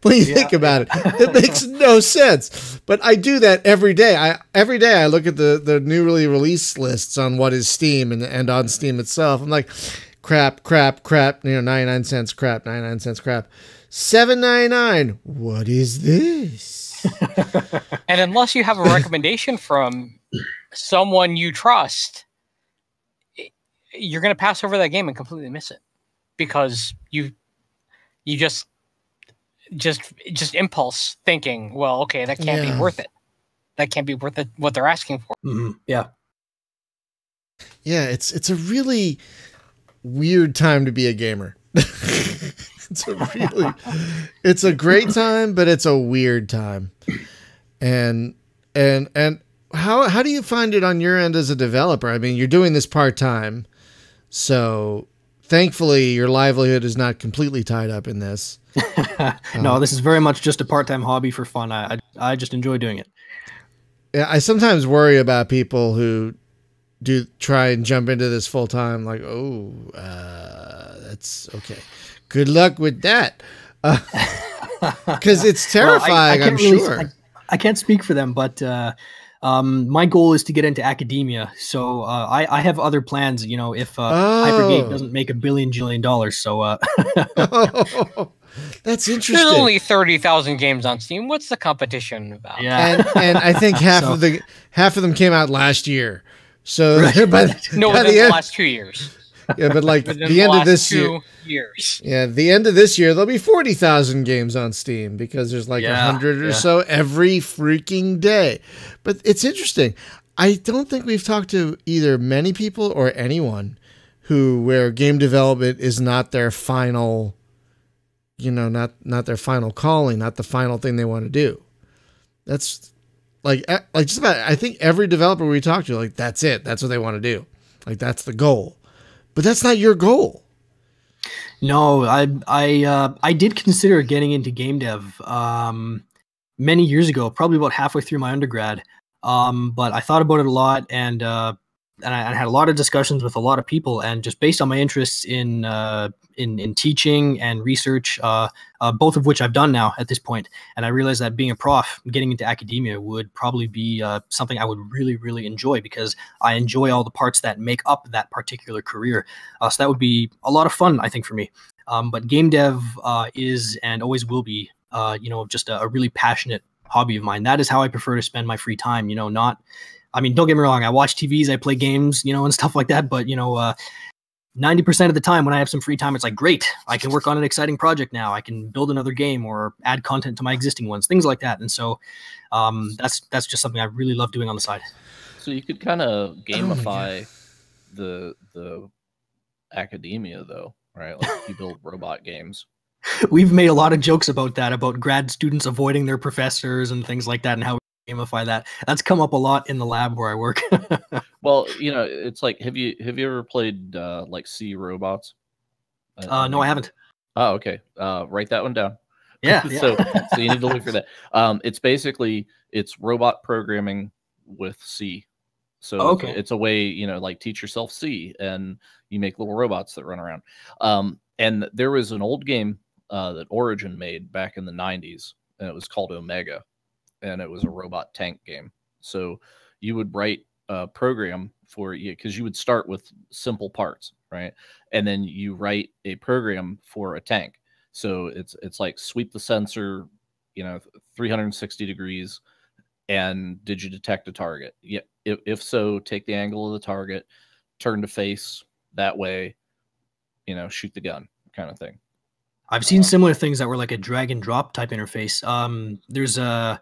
when you think about it. It makes no sense. But I do that every day. Every day I look at the newly released lists on what is Steam and on Steam itself. I'm like, crap, 99 cents, crap, 99 cents, crap. $7.99. What is this? And unless you have a recommendation from someone you trust, you're going to pass over that game and completely miss it because you just impulse thinking, well, okay, that can't be worth it. That can't be worth it, what they're asking for. Mm-hmm. Yeah. Yeah, it's a really weird time to be a gamer. It's a great time, but it's a weird time. And how do you find it on your end as a developer? I mean, you're doing this part-time, so thankfully your livelihood is not completely tied up in this. No, this is very much just a part-time hobby for fun. I just enjoy doing it. Yeah, I sometimes worry about people who do try and jump into this full-time, like, that's okay. Good luck with that. Because it's terrifying, well, I'm sure. I can't speak for them, but my goal is to get into academia. So I have other plans, if Hypergate doesn't make $1 billion. So that's interesting. There's only 30,000 games on Steam. What's the competition about? Yeah, and I think half of them came out last year. So within the last 2 years. Yeah, but like the end of this years. Yeah, the end of this year, there'll be 40,000 games on Steam because there's like 100 or so every freaking day. But it's interesting. I don't think we've talked to either many people or anyone where game development is not their final, not their final calling, not the final thing they want to do. That's like just about, I think every developer we talk to, like, that's it. That's what they want to do. Like, that's the goal. But that's not your goal. No, I did consider getting into game dev many years ago, probably about halfway through my undergrad. But I thought about it a lot, and I had a lot of discussions with a lot of people, and just based on my interests in teaching and research, both of which I've done now at this point, and I realized that being a prof, getting into academia would probably be something I would really, really enjoy because I enjoy all the parts that make up that particular career. So that would be a lot of fun, I think, for me. But game dev is and always will be, just a really passionate hobby of mine. That is how I prefer to spend my free time. I mean, don't get me wrong. I watch TVs, I play games, and stuff like that. But 90% of the time when I have some free time, it's like, great, I can work on an exciting project now. I can build another game or add content to my existing ones, things like that. And so that's just something I really love doing on the side. So you could kind of gamify the academia, though, right? Like you build robot games. We've made a lot of jokes about that, about grad students avoiding their professors and things like that, and how we gamify that. That's come up a lot in the lab where I work. Well, it's like, have you ever played like C robots? No, I haven't. Oh, okay. Write that one down. Yeah. So you need to look for that. It's robot programming with C. So it's a way, like teach yourself C, and you make little robots that run around. And there was an old game that Origin made back in the 90s, and it was called Omega, and it was a robot tank game. So you would write a program for you, because you would start with simple parts, right? And then you write a program for a tank. So it's like sweep the sensor, 360 degrees, and did you detect a target? Yeah. If so, take the angle of the target, turn to face that way, shoot the gun, kind of thing. I've seen similar things that were like a drag and drop type interface. There's I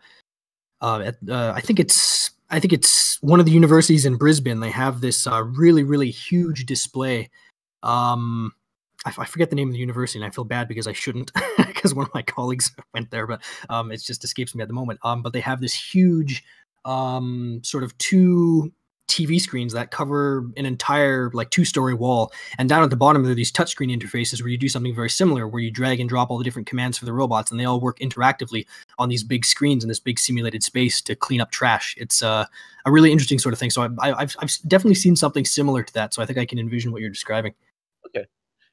think it's one of the universities in Brisbane. They have this really, really huge display. I forget the name of the university, and I feel bad because I shouldn't, because one of my colleagues went there, but it just escapes me at the moment. But they have this huge sort of 2 TV screens that cover an entire like 2-story wall, and down at the bottom there are these touchscreen interfaces where you do something very similar, where you drag and drop all the different commands for the robots, and they all work interactively on these big screens in this big simulated space to clean up trash. It's a really interesting sort of thing. So I've definitely seen something similar to that. So I think I can envision what you're describing. Okay,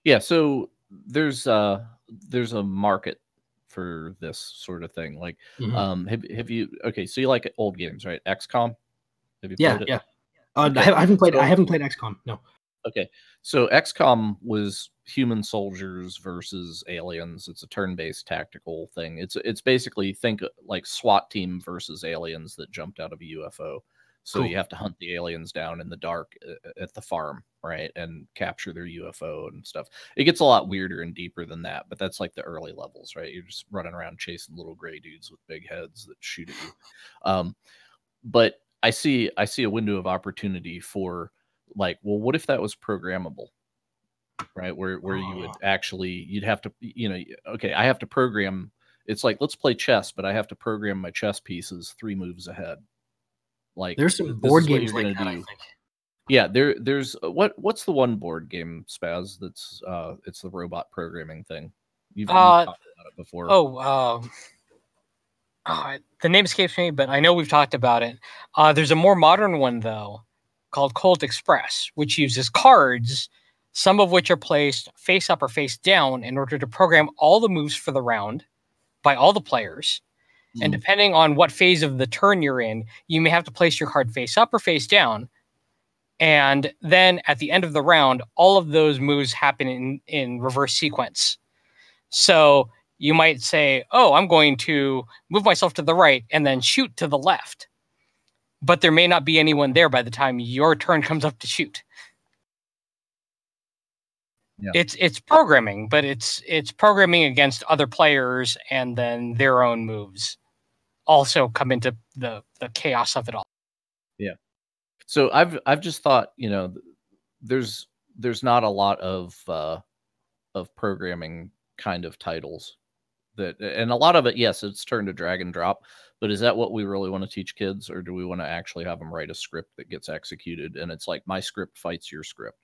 yeah. So there's a market for this sort of thing. Like, have you? Okay, so you like old games, right? XCOM. Have you played it? Yeah. I haven't played XCOM. No. Okay, so XCOM was human soldiers versus aliens. It's a turn-based tactical thing. It's basically, think like SWAT team versus aliens that jumped out of a UFO. So Cool. you have to hunt the aliens down in the dark at the farm, right, and capture their UFO and stuff. It gets a lot weirder and deeper than that, but that's like the early levels, right? You're just running around chasing little gray dudes with big heads that shoot at you. But I see a window of opportunity for, like, well, what if that was programmable, right? Where you would actually, you'd have to, okay, I have to program. It's like, let's play chess, but I have to program my chess pieces 3 moves ahead. Like, there's some board games like that, I think. Yeah, there's what's the one board game, Spaz, that's it's the robot programming thing. You've talked about it before. The name escapes me, but I know we've talked about it. There's a more modern one though, called Colt Express, which uses cards, some of which are placed face up or face down in order to program all the moves for the round by all the players. And depending on what phase of the turn you're in, you may have to place your card face up or face down. And then at the end of the round, all of those moves happen in reverse sequence. So you might say, oh, I'm going to move myself to the right and then shoot to the left. But there may not be anyone there by the time your turn comes up to shoot. Yeah. It's programming, but it's programming against other players, and then their own moves also come into the chaos of it all. Yeah. So I've just thought, there's not a lot of programming kind of titles that, and a lot of it, yes, it's turned to drag and drop, but is that what we really want to teach kids, or do we want to actually have them write a script that gets executed and it's like, my script fights your script,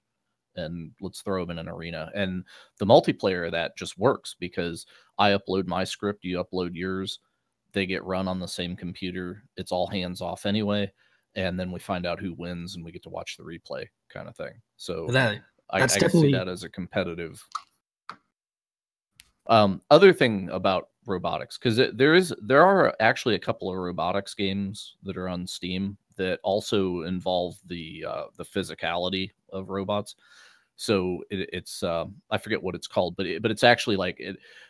and let's throw them in an arena? And the multiplayer of that just works because I upload my script, you upload yours, they get run on the same computer, it's all hands off anyway, and then we find out who wins and we get to watch the replay kind of thing. So I can see that as a competitive. Other thing about robotics, because there are actually a couple of robotics games that are on Steam that also involve the physicality of robots. So it's I forget what it's called, but it's actually like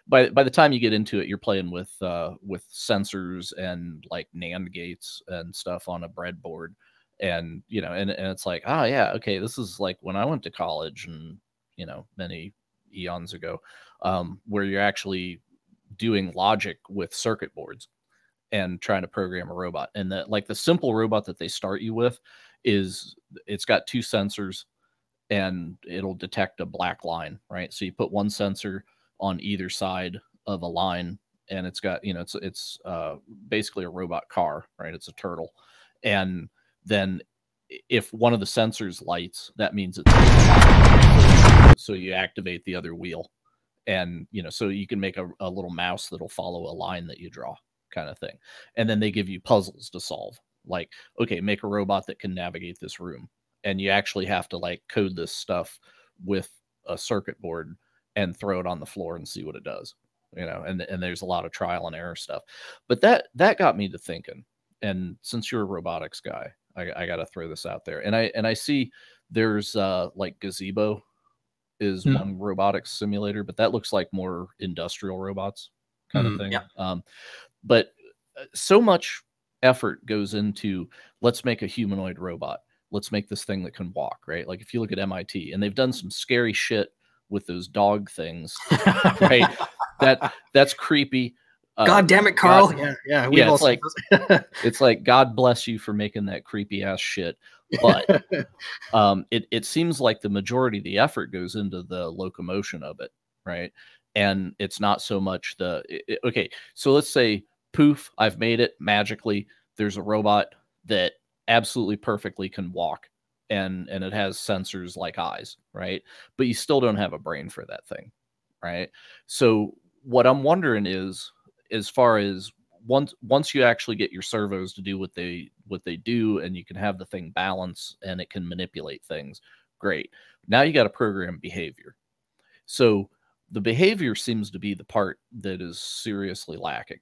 by the time you get into it, you're playing with sensors and like NAND gates and stuff on a breadboard, and and it's like, oh yeah, okay, this is like when I went to college, and many eons ago, where you're actually doing logic with circuit boards and trying to program a robot. And that, like, the simple robot that they start you with is, it's got 2 sensors and it'll detect a black line, right? So you put one sensor on either side of a line, and it's got, it's basically a robot car, right? It's a turtle. And then if one of the sensors lights, that means it's, so you activate the other wheel. And, so you can make a little mouse that'll follow a line that you draw, kind of thing. And then they give you puzzles to solve. Like, okay, make a robot that can navigate this room. And you actually have to like code this stuff with a circuit board and throw it on the floor and see what it does, and there's a lot of trial and error stuff. But that got me to thinking. And since you're a robotics guy, I got to throw this out there. And I see there's like Gazebo is one robotics simulator, but that looks like more industrial robots kind of thing. Yeah. But so much effort goes into, let's make a humanoid robot. Let's make this thing that can walk, right? Like if you look at MIT, and they've done some scary shit with those dog things, right? That's creepy. God damn it, Carl. Yeah. It's like, it's like, God bless you for making that creepy ass shit. But it seems like the majority of the effort goes into the locomotion of it, right? And it's not so much okay, so let's say, poof, I've made it magically. There's a robot that absolutely perfectly can walk, and it has sensors like eyes, right? But you still don't have a brain for that thing, right? So what I'm wondering is, as far as once you actually get your servos to do what they do, and you can have the thing balance and it can manipulate things, great. Now you got to program behavior. So the behavior seems to be the part that is seriously lacking.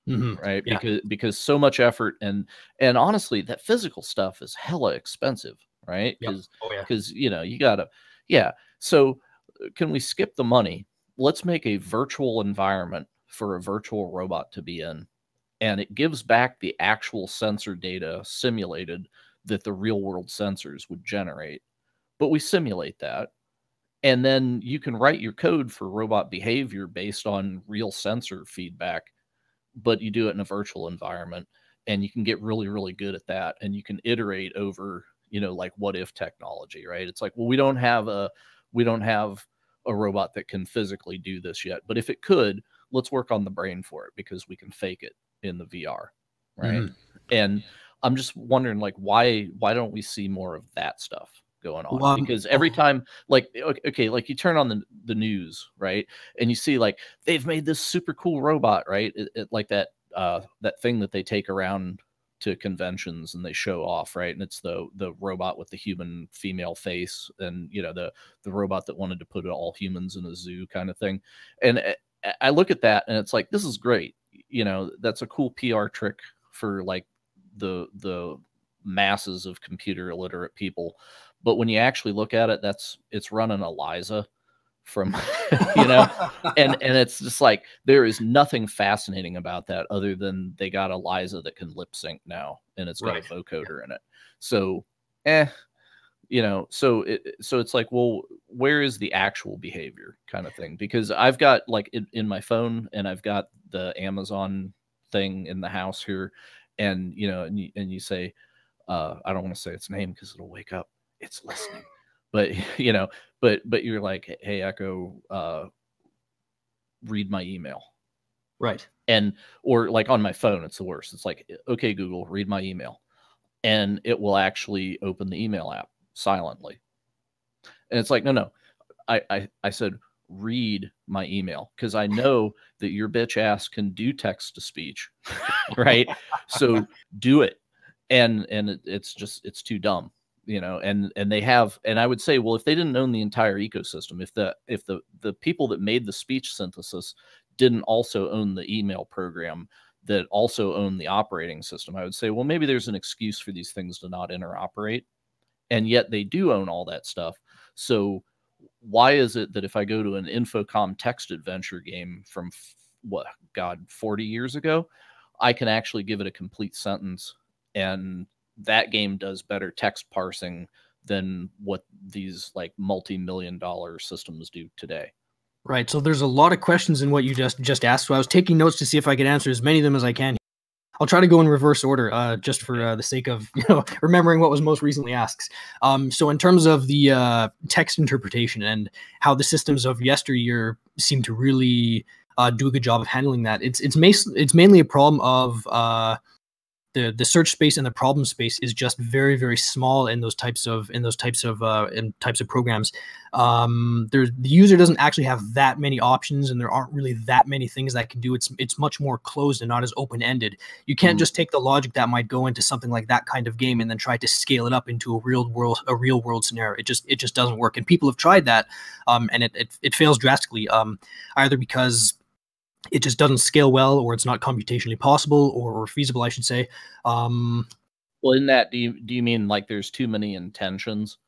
Right. Yeah. Because so much effort, and honestly, that physical stuff is hella expensive, right? Yep. Because you know, you gotta, yeah. So can we skip the money? Let's make a virtual environment for a virtual robot to be in, and it gives back the actual sensor data simulated that the real world sensors would generate. But we simulate that, and then you can write your code for robot behavior based on real sensor feedback, but you do it in a virtual environment, and you can get really, really good at that. And you can iterate over, you know, like what if technology, right? It's like, well, we don't have a robot that can physically do this yet, but if it could, let's work on the brain for it because we can fake it in the VR, right? And I'm just wondering, like, why don't we see more of that stuff going on? Because every time, like, okay, like you turn on the news, right, and you see like they've made this super cool robot, right? Like that thing that they take around to conventions and they show off, right? And it's the robot with the human female face, and you know, the robot that wanted to put all humans in a zoo kind of thing. And I look at that and it's like, this is great. You know, that's a cool PR trick for like the masses of computer illiterate people. But when you actually look at it, it's running Eliza from, you know, and it's just like, there is nothing fascinating about that other than they got Eliza that can lip sync now, and it's got a vocoder in it. So, you know, so it's like, well, where is the actual behavior kind of thing? Because I've got like in my phone, and I've got the Amazon thing in the house here, and you know, and you say, I don't want to say its name because it'll wake up. It's listening. But you know, but you're like, hey, Echo, read my email. Right. And or like on my phone, it's the worst. It's like, okay, Google, read my email. And it will actually open the email app silently. And it's like, no. I said, read my email, because I know that your bitch ass can do text to speech. Right. So do it. And it's just, it's too dumb. You know, and they have, and I would say, well, if they didn't own the entire ecosystem, if the people that made the speech synthesis didn't also own the email program that also owned the operating system, I would say, well, maybe there's an excuse for these things to not interoperate. And yet they do own all that stuff. So why is it that if I go to an Infocom text adventure game from 40 years ago, I can actually give it a complete sentence, and that game does better text parsing than what these like multi-million-dollar systems do today? Right. So there's a lot of questions in what you just asked. So I was taking notes to see if I could answer as many of them as I can. I'll try to go in reverse order, just for the sake of, you know, remembering what was most recently asked. So in terms of the text interpretation and how the systems of yesteryear seem to really do a good job of handling that, it's mainly a problem of the search space, and the problem space is just very, very small in those types of programs. The user doesn't actually have that many options, and there aren't really that many things that can do. It's much more closed and not as open-ended. You can't just take the logic that might go into something like that kind of game and then try to scale it up into a real world scenario. It just doesn't work. And people have tried that, and it fails drastically, either because it just doesn't scale well, or it's not computationally possible or feasible, I should say. Well, in that, do you mean like there's too many intentions?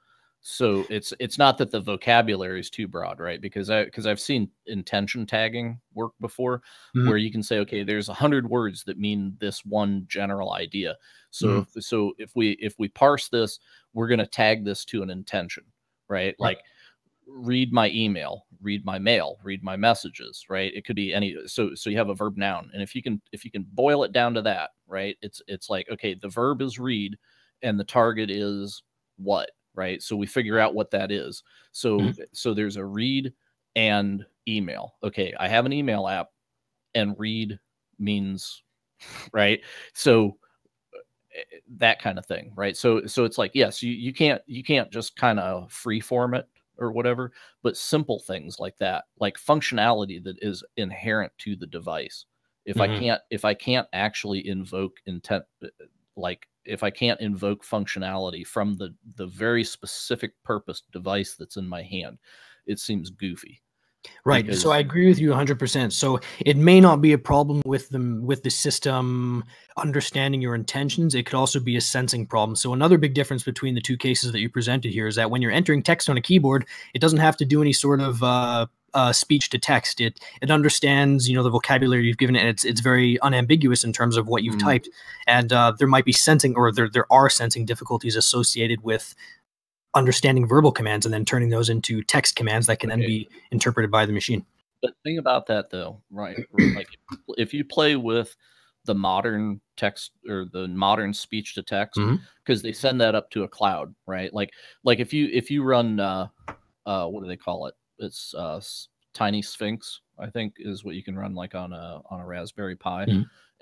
So it's not that the vocabulary is too broad, right? Because I've seen intention tagging work before, where you can say, okay, there's 100 words that mean this one general idea. So if we parse this, we're going to tag this to an intention, right? Like, read my email, read my mail, read my messages, right? It could be any, so you have a verb noun. And if you can boil it down to that, right? It's like, okay, the verb is read and the target is what, right? So we figure out what that is. So there's a read and email. Okay, I have an email app, and read means, right? So that kind of thing, right? So it's like, yes, you can't just kind of free form it or whatever, but simple things like that, like functionality that is inherent to the device. If I can't actually invoke intent, like if I can't invoke functionality from the very specific purpose device that's in my hand, it seems goofy. Right. Because, so I agree with you 100%. So it may not be a problem with the system understanding your intentions. It could also be a sensing problem. So another big difference between the two cases that you presented here is that when you're entering text on a keyboard, it doesn't have to do any sort of speech to text. It understands, the vocabulary you've given it. It's very unambiguous in terms of what you've typed, and there might be sensing, or there are sensing difficulties associated with understanding verbal commands and then turning those into text commands that can then be interpreted by the machine. But think about that though, right? Like if you play with the modern text or the modern speech to text, because they send that up to a cloud, right? Like if you run what do they call it? It's Tiny Sphinx, I think, is what you can run like on a Raspberry Pi.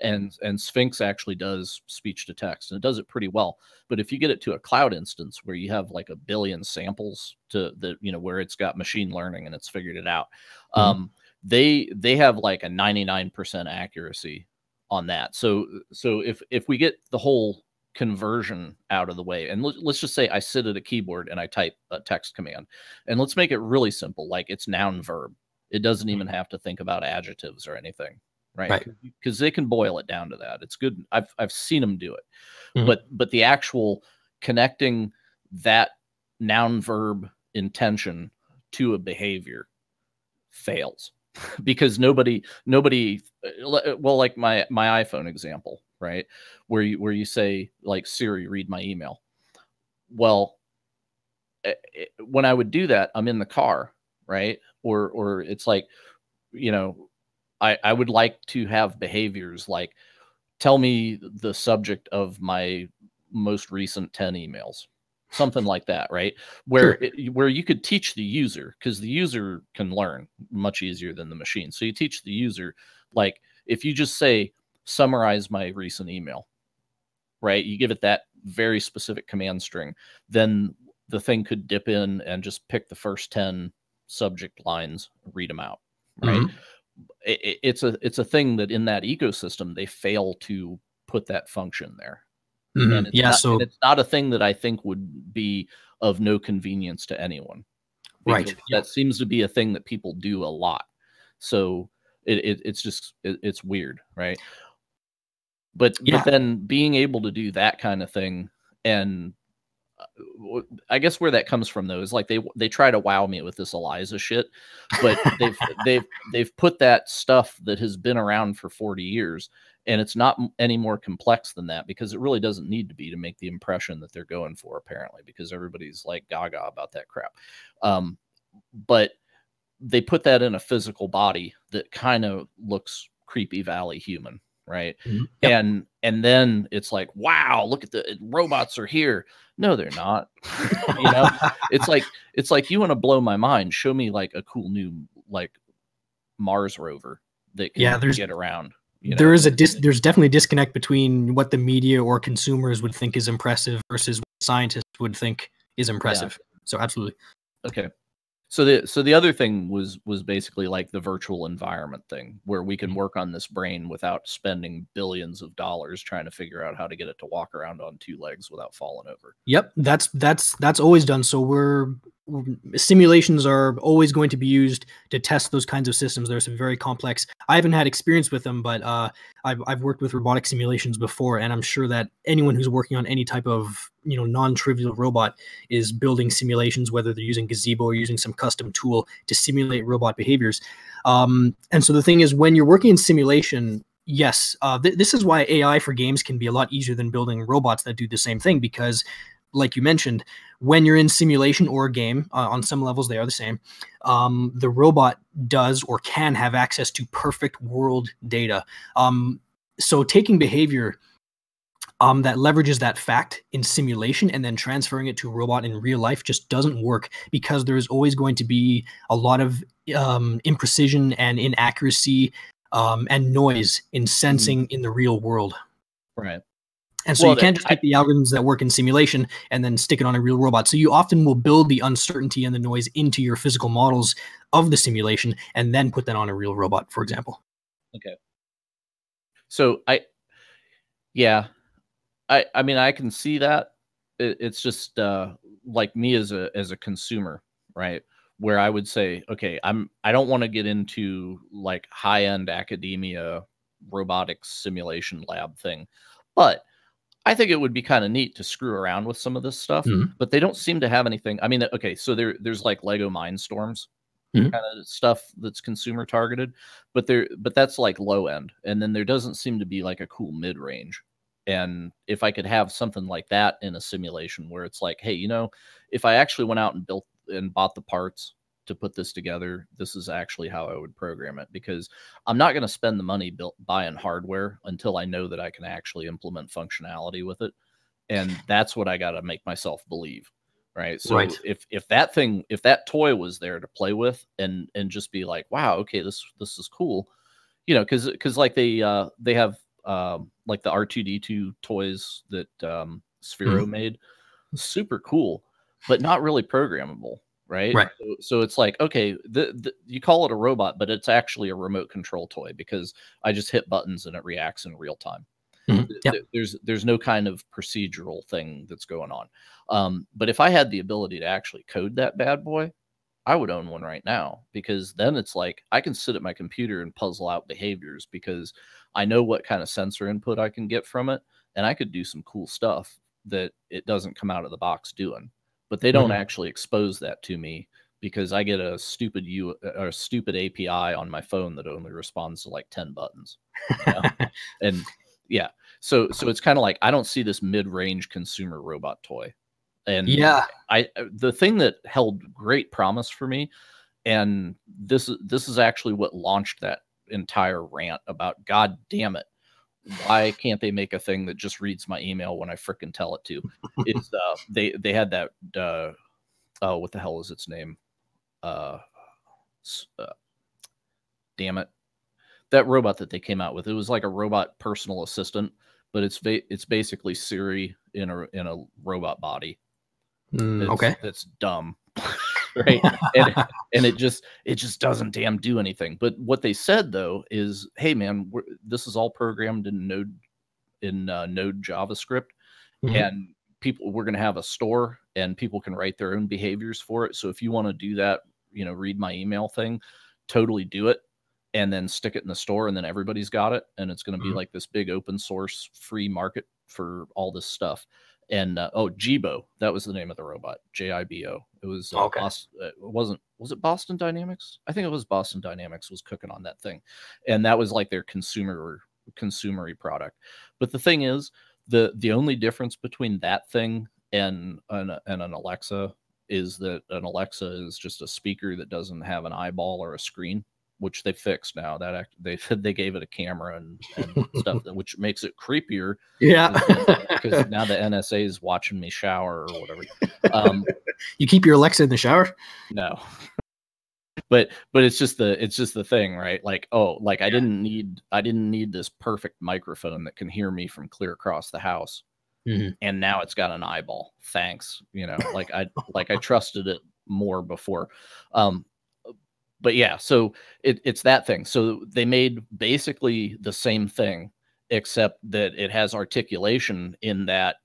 And Sphinx actually does speech to text, and it does it pretty well. But if you get it to a cloud instance where you have like a billion samples to the, where it's got machine learning and it's figured it out, they have like a 99% accuracy on that. So if we get the whole conversion out of the way, and let's just say I sit at a keyboard and I type a text command, and let's make it really simple, like it's noun verb. It doesn't even have to think about adjectives or anything. Right, because they can boil it down to that. It's good. I've seen them do it, but the actual connecting that noun verb intention to a behavior fails because nobody. Well, like my iPhone example, right, where you say like Siri, read my email. Well, when I would do that, I'm in the car, right, or it's like, I would like to have behaviors like, tell me the subject of my most recent 10 emails, something like that, right? Where where you could teach the user, because the user can learn much easier than the machine. So you teach the user, like if you just say, summarize my recent email, right? You give it that very specific command string, then the thing could dip in and just pick the first 10 subject lines, read them out, right? It's a thing that in that ecosystem they fail to put that function there, and it's not a thing that I think would be of no convenience to anyone, right? That seems to be a thing that people do a lot, so it's weird, right? But then being able to do that kind of thing, and I guess where that comes from though is like they try to wow me with this ELIZA shit, but they've put that stuff that has been around for 40 years, and it's not any more complex than that, because it really doesn't need to be to make the impression that they're going for, apparently, because everybody's like gaga about that crap. But they put that in a physical body that kind of looks Creepy Valley human, right? And then it's like, wow, look at the robots are here. No, they're not. It's like you want to blow my mind. Show me like a cool new like Mars rover that can get around. There's definitely a disconnect between what the media or consumers would think is impressive versus what scientists would think is impressive. So absolutely. Okay. So the other thing was basically like the virtual environment thing, where we can work on this brain without spending billions of dollars trying to figure out how to get it to walk around on two legs without falling over. Yep, that's always done. So simulations are always going to be used to test those kinds of systems. There's some very complex. I haven't had experience with them, but I've worked with robotic simulations before, and I'm sure that anyone who's working on any type of non-trivial robot is building simulations, whether they're using Gazebo or using some custom tool to simulate robot behaviors. And so the thing is, when you're working in simulation, yes, this is why AI for games can be a lot easier than building robots that do the same thing, because like you mentioned, when you're in simulation or a game, on some levels they are the same, the robot does or can have access to perfect world data. So taking behavior that leverages that fact in simulation and then transferring it to a robot in real life just doesn't work, because there's always going to be a lot of imprecision and inaccuracy and noise in sensing in the real world. Right. And so you can't just take the algorithms that work in simulation and then stick it on a real robot. So you often will build the uncertainty and the noise into your physical models of the simulation and then put that on a real robot, for example. Okay. So I mean, I can see that. It's just like me as a consumer, right? where I would say, okay, I don't want to get into like high-end academia robotics simulation lab thing, but I think it would be kind of neat to screw around with some of this stuff. But they don't seem to have anything. I mean, okay, so there's like Lego Mindstorms kind of stuff that's consumer targeted, but that's like low end, and then there doesn't seem to be like a cool mid range. And if I could have something like that in a simulation where it's like, hey, if I actually went out and built and bought the parts to put this together, this is actually how I would program it, because I'm not going to spend the money buying hardware until I know that I can actually implement functionality with it. And that's what I got to make myself believe. Right. So if that toy was there to play with and just be like, wow, okay, this is cool, because like they have like the R2D2 toys that Sphero made, super cool, but not really programmable. Right. So it's like, okay, you call it a robot, but it's actually a remote control toy because I just hit buttons and it reacts in real time. There's no kind of procedural thing that's going on. But if I had the ability to actually code that bad boy, I would own one right now, because then it's like I can sit at my computer and puzzle out behaviors because I know what kind of sensor input I can get from it, and I could do some cool stuff that it doesn't come out of the box doing. But they don't actually expose that to me because I get a stupid API on my phone that only responds to like 10 buttons. And yeah, so it's kind of like I don't see this mid-range consumer robot toy. And the thing that held great promise for me, and this is actually what launched that entire rant about, God damn it, why can't they make a thing that just reads my email when I frickin' tell it to? Is they had that what the hell is its name? Damn it. That robot that they came out with, it was like a robot personal assistant, but it's basically Siri in a robot body. That's dumb. Right. and it just doesn't damn do anything. But what they said though is, hey man, this is all programmed in Node JavaScript, and we're going to have a store and people can write their own behaviors for it. So if you want to do that, read my email thing, totally do it, and then stick it in the store, and then everybody's got it, and it's going to be like this big open source free market for all this stuff. And Jibo, that was the name of the robot, JIBO. It was was it Boston Dynamics? I think it was Boston Dynamics was cooking on that thing, and that was like their consumery product. But the thing is, the only difference between that thing and an Alexa is that an Alexa is just a speaker that doesn't have an eyeball or a screen, which they fixed now. That they gave it a camera and stuff, which makes it creepier. Yeah, because now the NSA is watching me shower or whatever. You keep your Alexa in the shower? No, but it's just the thing, right? Like, I didn't need this perfect microphone that can hear me from clear across the house, and now it's got an eyeball. Thanks, I trusted it more before. But yeah, so it's that thing. So they made basically the same thing, except that it has articulation in that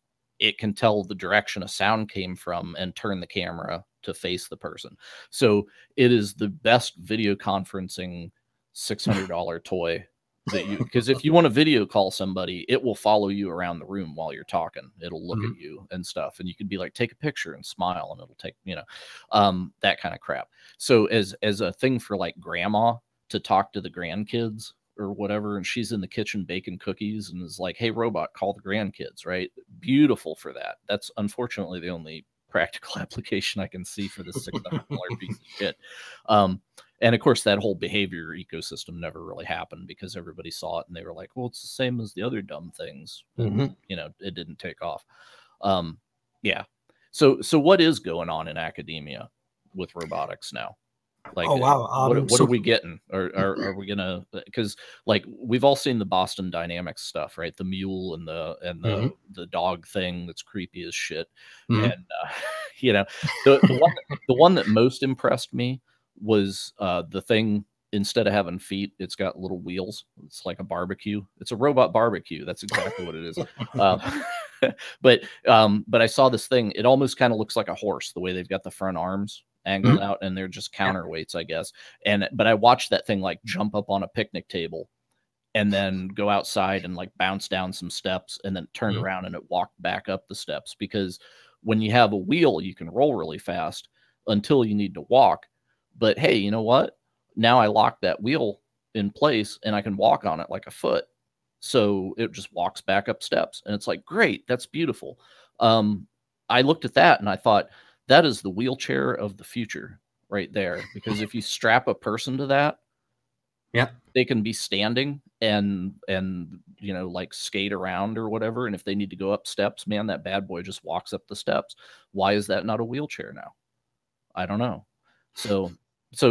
it can tell the direction a sound came from and turn the camera to face the person. So it is the best video conferencing $600 toy that because if you want to video call somebody, it will follow you around the room while you're talking. It'll look at you and stuff, and you could be like, take a picture and smile, and it'll take that kind of crap. So as a thing for like grandma to talk to the grandkids or whatever, and she's in the kitchen baking cookies and is like, hey robot, call the grandkids, right? Beautiful for that. That's unfortunately the only practical application I can see for this $600 piece of shit. And of course, that whole behavior ecosystem never really happened because everybody saw it and they were like, well, it's the same as the other dumb things. It didn't take off. Yeah. So what is going on in academia with robotics now? Like, what are we getting? Or are we gonna? Because like we've all seen the Boston Dynamics stuff, right? The mule and the dog thing that's creepy as shit. And the one that most impressed me was the thing. Instead of having feet, it's got little wheels. It's like a barbecue. It's a robot barbecue. That's exactly what it is. But I saw this thing. It almost kind of looks like a horse, the way they've got the front arms angled out, and they're just counterweights, I guess. But I watched that thing like jump up on a picnic table and then go outside and like bounce down some steps and then turn around and it walked back up the steps. Because when you have a wheel, you can roll really fast until you need to walk. But hey, you know what? Now I lock that wheel in place and I can walk on it like a foot. So it just walks back up steps. And it's like, great, that's beautiful. I looked at that and I thought, that is the wheelchair of the future right there. Because if you strap a person to that, they can be standing and you know, like skate around or whatever. And if they need to go up steps, man, that bad boy just walks up the steps. Why is that not a wheelchair now? I don't know. So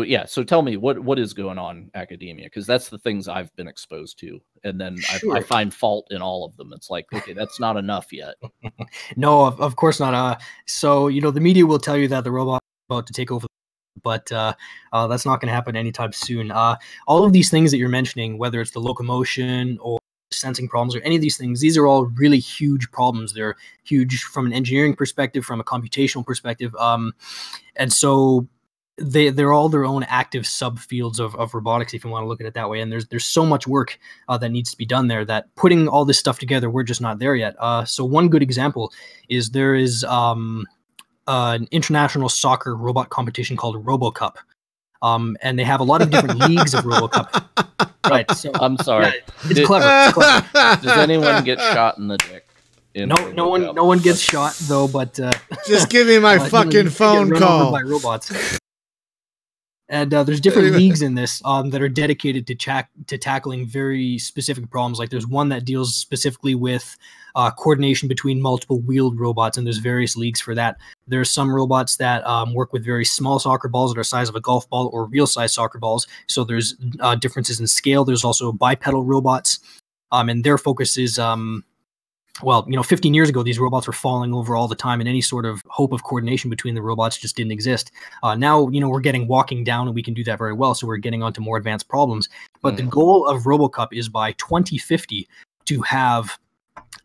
yeah. So tell me what is going on academia? Because that's the things I've been exposed to. And then I find fault in all of them. It's like, okay, that's not enough yet. No, of course not. So, you know, the media will tell you that the robot is about to take over, but that's not going to happen anytime soon. All of these things that you're mentioning, whether it's the locomotion or sensing problems or any of these things, these are all really huge problems. They're huge from an engineering perspective, from a computational perspective. And so they're all their own active subfields of robotics, if you want to look at it that way. And there's so much work that needs to be done there that putting all this stuff together, we're just not there yet. So one good example is there is an international soccer robot competition called RoboCup. And they have a lot of different leagues of RoboCup. Right. So I'm sorry. Yeah, it's clever. It's clever. Does anyone get shot in the dick? No one gets shot though. But just give me my fucking phone call. By robots. And there's different leagues in this that are dedicated to tackling very specific problems. Like there's one that deals specifically with coordination between multiple wheeled robots, and there's various leagues for that. There's some robots that work with very small soccer balls that are the size of a golf ball or real-size soccer balls. So there's differences in scale. There's also bipedal robots, and their focus is 15 years ago, these robots were falling over all the time, and any sort of hope of coordination between the robots just didn't exist. Now, we're getting walking down, and we can do that very well, so we're getting onto more advanced problems. But the goal of RoboCup is by 2050 to have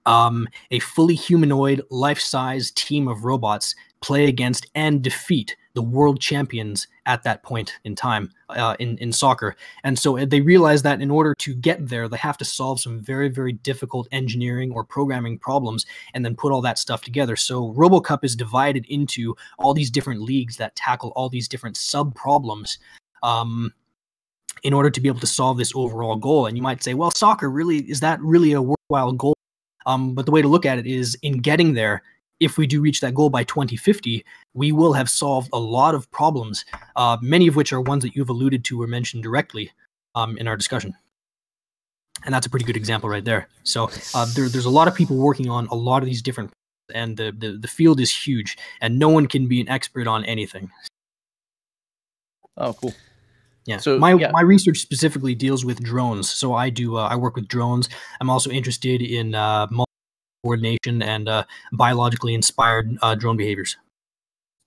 a fully humanoid, life-size team of robots play against and defeat the world champions at that point in time in soccer. And so they realize that in order to get there, they have to solve some very, very difficult engineering or programming problems and then put all that stuff together. So RoboCup is divided into all these different leagues that tackle all these different sub-problems in order to be able to solve this overall goal. And you might say, well, soccer, really, is that really a worthwhile goal? But the way to look at it is, in getting there, if we do reach that goal by 2050, we will have solved a lot of problems, many of which are ones that you've alluded to or mentioned directly in our discussion. And that's a pretty good example right there. So there's a lot of people working on a lot of these different, and the field is huge, and no one can be an expert on anything. Oh, cool. Yeah. So my research specifically deals with drones. So I work with drones. I'm also interested in coordination and biologically inspired drone behaviors.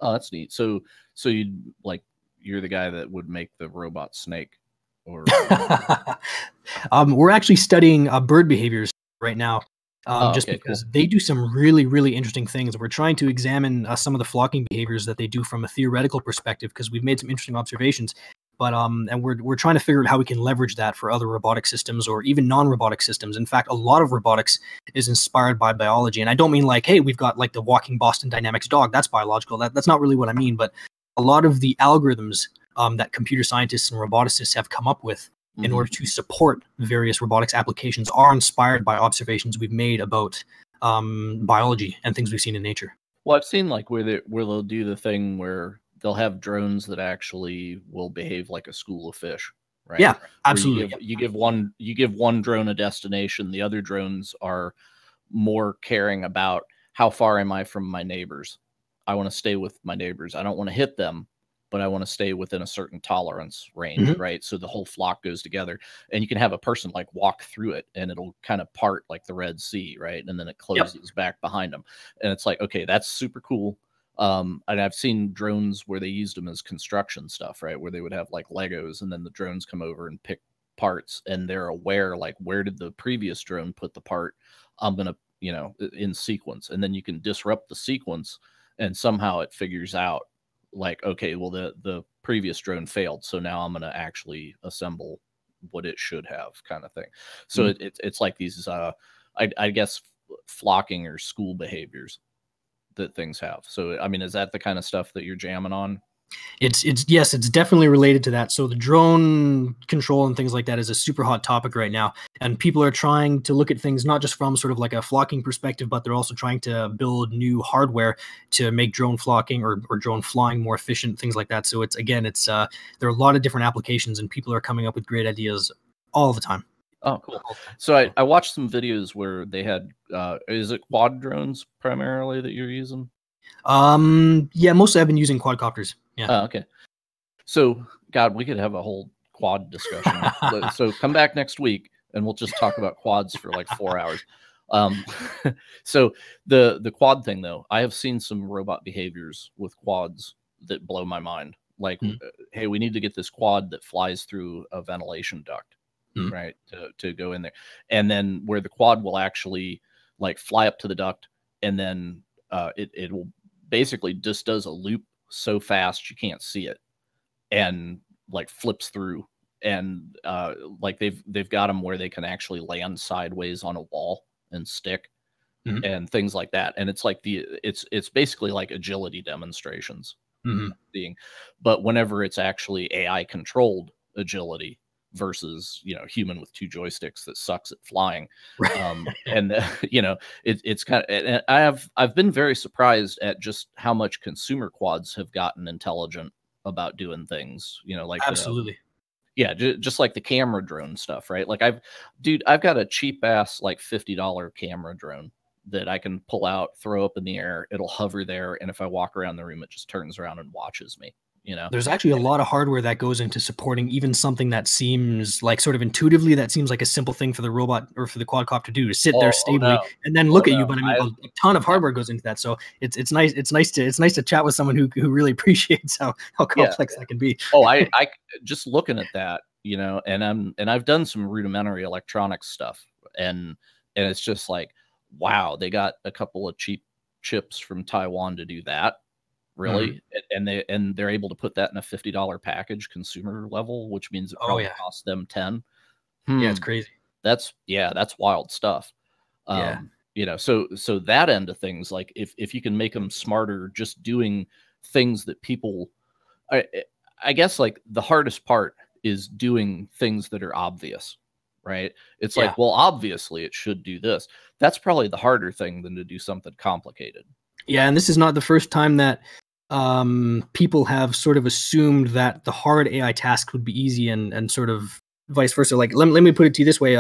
Oh, that's neat. So you're the guy that would make the robot snake, or we're actually studying bird behaviors right now. Because they do some really, really interesting things. We're trying to examine some of the flocking behaviors that they do from a theoretical perspective, because we've made some interesting observations. But and we're trying to figure out how we can leverage that for other robotic systems or even non-robotic systems. In fact, a lot of robotics is inspired by biology. And I don't mean like, hey, we've got like the walking Boston Dynamics dog. That's biological. That's not really what I mean. But a lot of the algorithms that computer scientists and roboticists have come up with in order to support various robotics applications are inspired by observations we've made about biology and things we've seen in nature. Well, I've seen like where they'll do the thing where they'll have drones that actually will behave like a school of fish, right? Yeah, absolutely. You give one drone a destination. The other drones are more caring about how far am I from my neighbors. I want to stay with my neighbors. I don't want to hit them, but I want to stay within a certain tolerance range, right? So the whole flock goes together, and you can have a person like walk through it, and it'll kind of part like the Red Sea, right? And then it closes back behind them, and it's like, okay, that's super cool. And I've seen drones where they used them as construction stuff, right? Where they would have like Legos, and then the drones come over and pick parts, and they're aware, like, where did the previous drone put the part? I'm going to, in sequence. And then you can disrupt the sequence, and somehow it figures out like, okay, well, the previous drone failed, so now I'm going to actually assemble what it should have, kind of thing. So it's like these, I guess, flocking or school behaviors that things have. So, I mean, is that the kind of stuff that you're jamming on? Yes, it's definitely related to that. So the drone control and things like that is a super hot topic right now. And people are trying to look at things not just from sort of like a flocking perspective, but they're also trying to build new hardware to make drone flocking or drone flying more efficient, things like that. So there are a lot of different applications, and people are coming up with great ideas all the time. Oh, cool. So I watched some videos where they had, is it quad drones primarily that you're using? Yeah, mostly I've been using quadcopters. Yeah. Oh, okay. So, God, we could have a whole quad discussion. So come back next week and we'll just talk about quads for like 4 hours. So the quad thing, though, I have seen some robot behaviors with quads that blow my mind. Like, hey, we need to get this quad that flies through a ventilation duct, right, to go in there. And then where the quad will actually like fly up to the duct, and then it will basically just does a loop so fast you can't see it, and like flips through, and like they've got them where they can actually land sideways on a wall and stick, and things like that. And it's like it's basically like agility demonstrations, but whenever it's actually AI controlled agility versus human with 2 joysticks that sucks at flying, and it's kind of, and I've been very surprised at just how much consumer quads have gotten intelligent about doing things, like absolutely. Just like the camera drone stuff, right? Like I've got a cheap ass like $50 camera drone that I can pull out, throw up in the air, it'll hover there, and if I walk around the room, it just turns around and watches me. There's actually a lot of hardware that goes into supporting even something that seems like sort of intuitively that seems like a simple thing for the robot or for the quadcopter to do, to sit there stably and then look at you. But I mean, a ton of hardware goes into that. So it's nice to chat with someone who really appreciates how complex that can be. I just looking at that, and I've done some rudimentary electronics stuff, and it's just like, wow, they got a couple of cheap chips from Taiwan to do that. Really? And they're able to put that in a $50 package, consumer level, which means it probably costs them 10. Yeah, it's crazy. That's wild stuff. So that end of things, like if you can make them smarter, just doing things that people, I guess like the hardest part is doing things that are obvious, right? It's like, well, obviously it should do this. That's probably the harder thing than to do something complicated. Yeah, and this is not the first time that people have sort of assumed that the hard AI task would be easy, and sort of vice versa. Like, let me put it to you this way.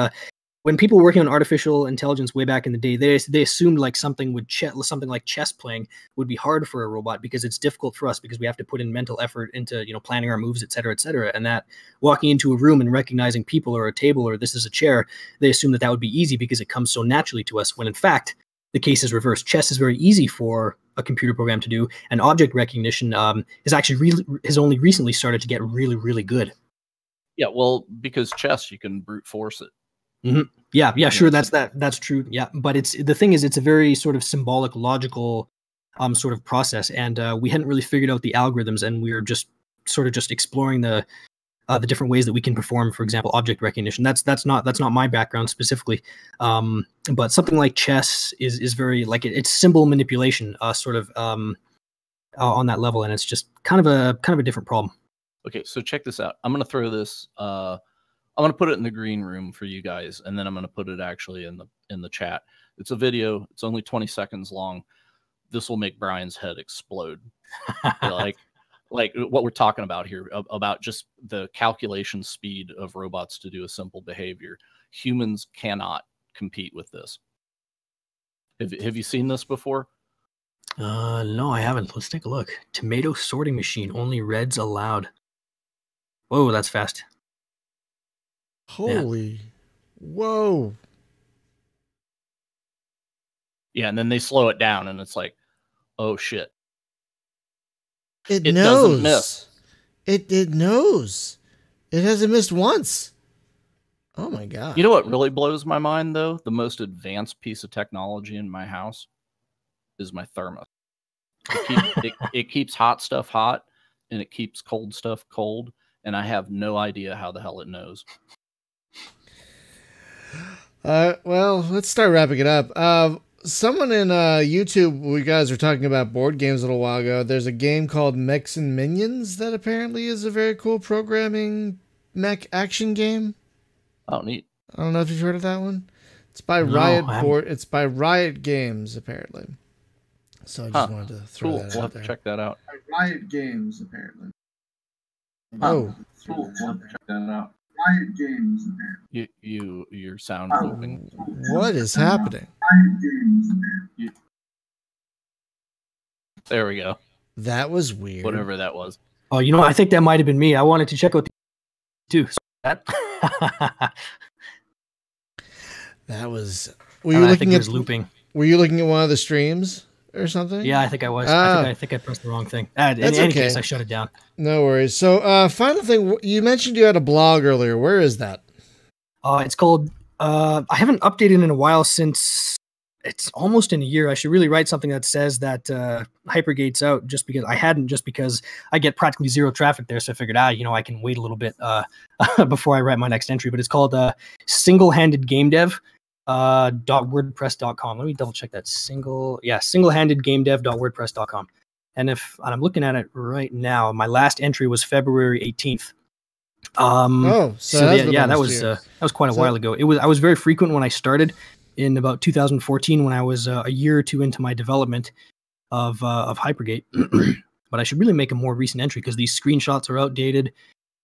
When people were working on artificial intelligence way back in the day, they assumed like something like chess playing would be hard for a robot because it's difficult for us because we have to put in mental effort into planning our moves, et cetera, and that walking into a room and recognizing people or a table or this is a chair, they assume that would be easy because it comes so naturally to us, when in fact the case is reversed. Chess is very easy for a computer program to do, and object recognition has only recently started to get really, really good. Yeah, well, because chess, you can brute force it. Yeah, sure, that's true. Yeah, but the thing is, it's a very sort of symbolic, logical sort of process, and we hadn't really figured out the algorithms, and we were just exploring the different ways that we can perform, for example, object recognition. That's not my background specifically, but something like chess is very like it's symbol manipulation, on that level, and it's just kind of a different problem. Okay, so check this out. I'm gonna throw this. I'm gonna put it in the green room for you guys, and then I'm gonna put it actually in the chat. It's a video. It's only 20 seconds long. This will make Brian's head explode. Like what we're talking about here, about just the calculation speed of robots to do a simple behavior. Humans cannot compete with this. Have you seen this before? No, I haven't. Let's take a look. Tomato sorting machine, only reds allowed. Whoa, that's fast. Holy, whoa. Yeah, and then they slow it down, and it's like, oh shit. It knows. Doesn't miss. It knows. It hasn't missed once. Oh my god. You know what really blows my mind, though? The most advanced piece of technology in my house is my thermos. It keeps hot stuff hot, and it keeps cold stuff cold, and I have no idea how the hell it knows. Well, let's start wrapping it up. Someone in YouTube, we guys were talking about board games a little while ago. There's a game called Mechs and Minions that apparently is a very cool programming mech action game. Oh, neat. I don't know if you've heard of that one. It's by It's by Riot Games, apparently. So I just wanted to throw that We'll out have to there. check that out. Riot Games, apparently. Oh, cool. We'll have to check that out. Riot Games, apparently. Your sound looping. What is happening? There we go. That was weird. Whatever that was. Oh, I think that might have been me. I wanted to check out the too. That was. I think it was looping. Were you looking at one of the streams or something? Yeah, I think I was. I think I pressed the wrong thing. In any case, I shut it down. No worries. So, final thing. You mentioned you had a blog earlier. Where is that? It's called. I haven't updated in a while since. It's almost in a year. I should really write something that says that Hypergate's out just because I get practically zero traffic there. So I figured, I can wait a little bit before I write my next entry. But it's called Single-Handed Game Dev .wordpress.com. Let me double check that. Singlehandedgamedev.wordpress.com. And I'm looking at it right now, my last entry was February 18th. That was quite a while ago. I was very frequent when I started in about 2014 when I was a year or two into my development of Hypergate. But I should really make a more recent entry because these screenshots are outdated,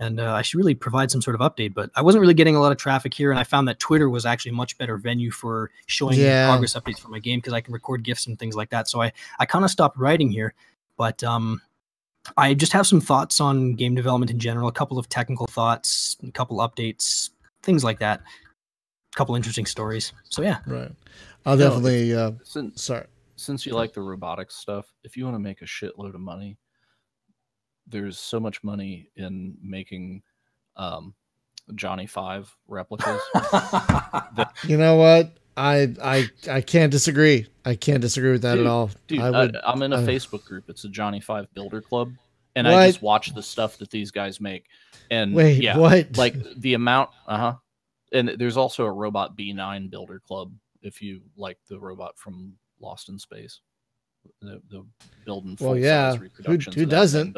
and I should really provide some sort of update. But I wasn't really getting a lot of traffic here, and I found that Twitter was actually a much better venue for showing progress updates for my game because I can record GIFs and things like that. So I kind of stopped writing here, but I just have some thoughts on game development in general, a couple of technical thoughts, a couple updates, things like that. Couple interesting stories. So yeah. Right. I'll definitely since you like the robotics stuff, if you want to make a shitload of money, there's so much money in making Johnny 5 replicas. You know what? I can't disagree. I can't disagree with that at all. Dude, I'm in a Facebook group. It's a Johnny 5 Builder Club. And I just watch the stuff that these guys make. And what? Like the amount, And there's also a Robot B9 Builder Club if you like the robot from Lost in Space. The building full size reproductions. Who doesn't?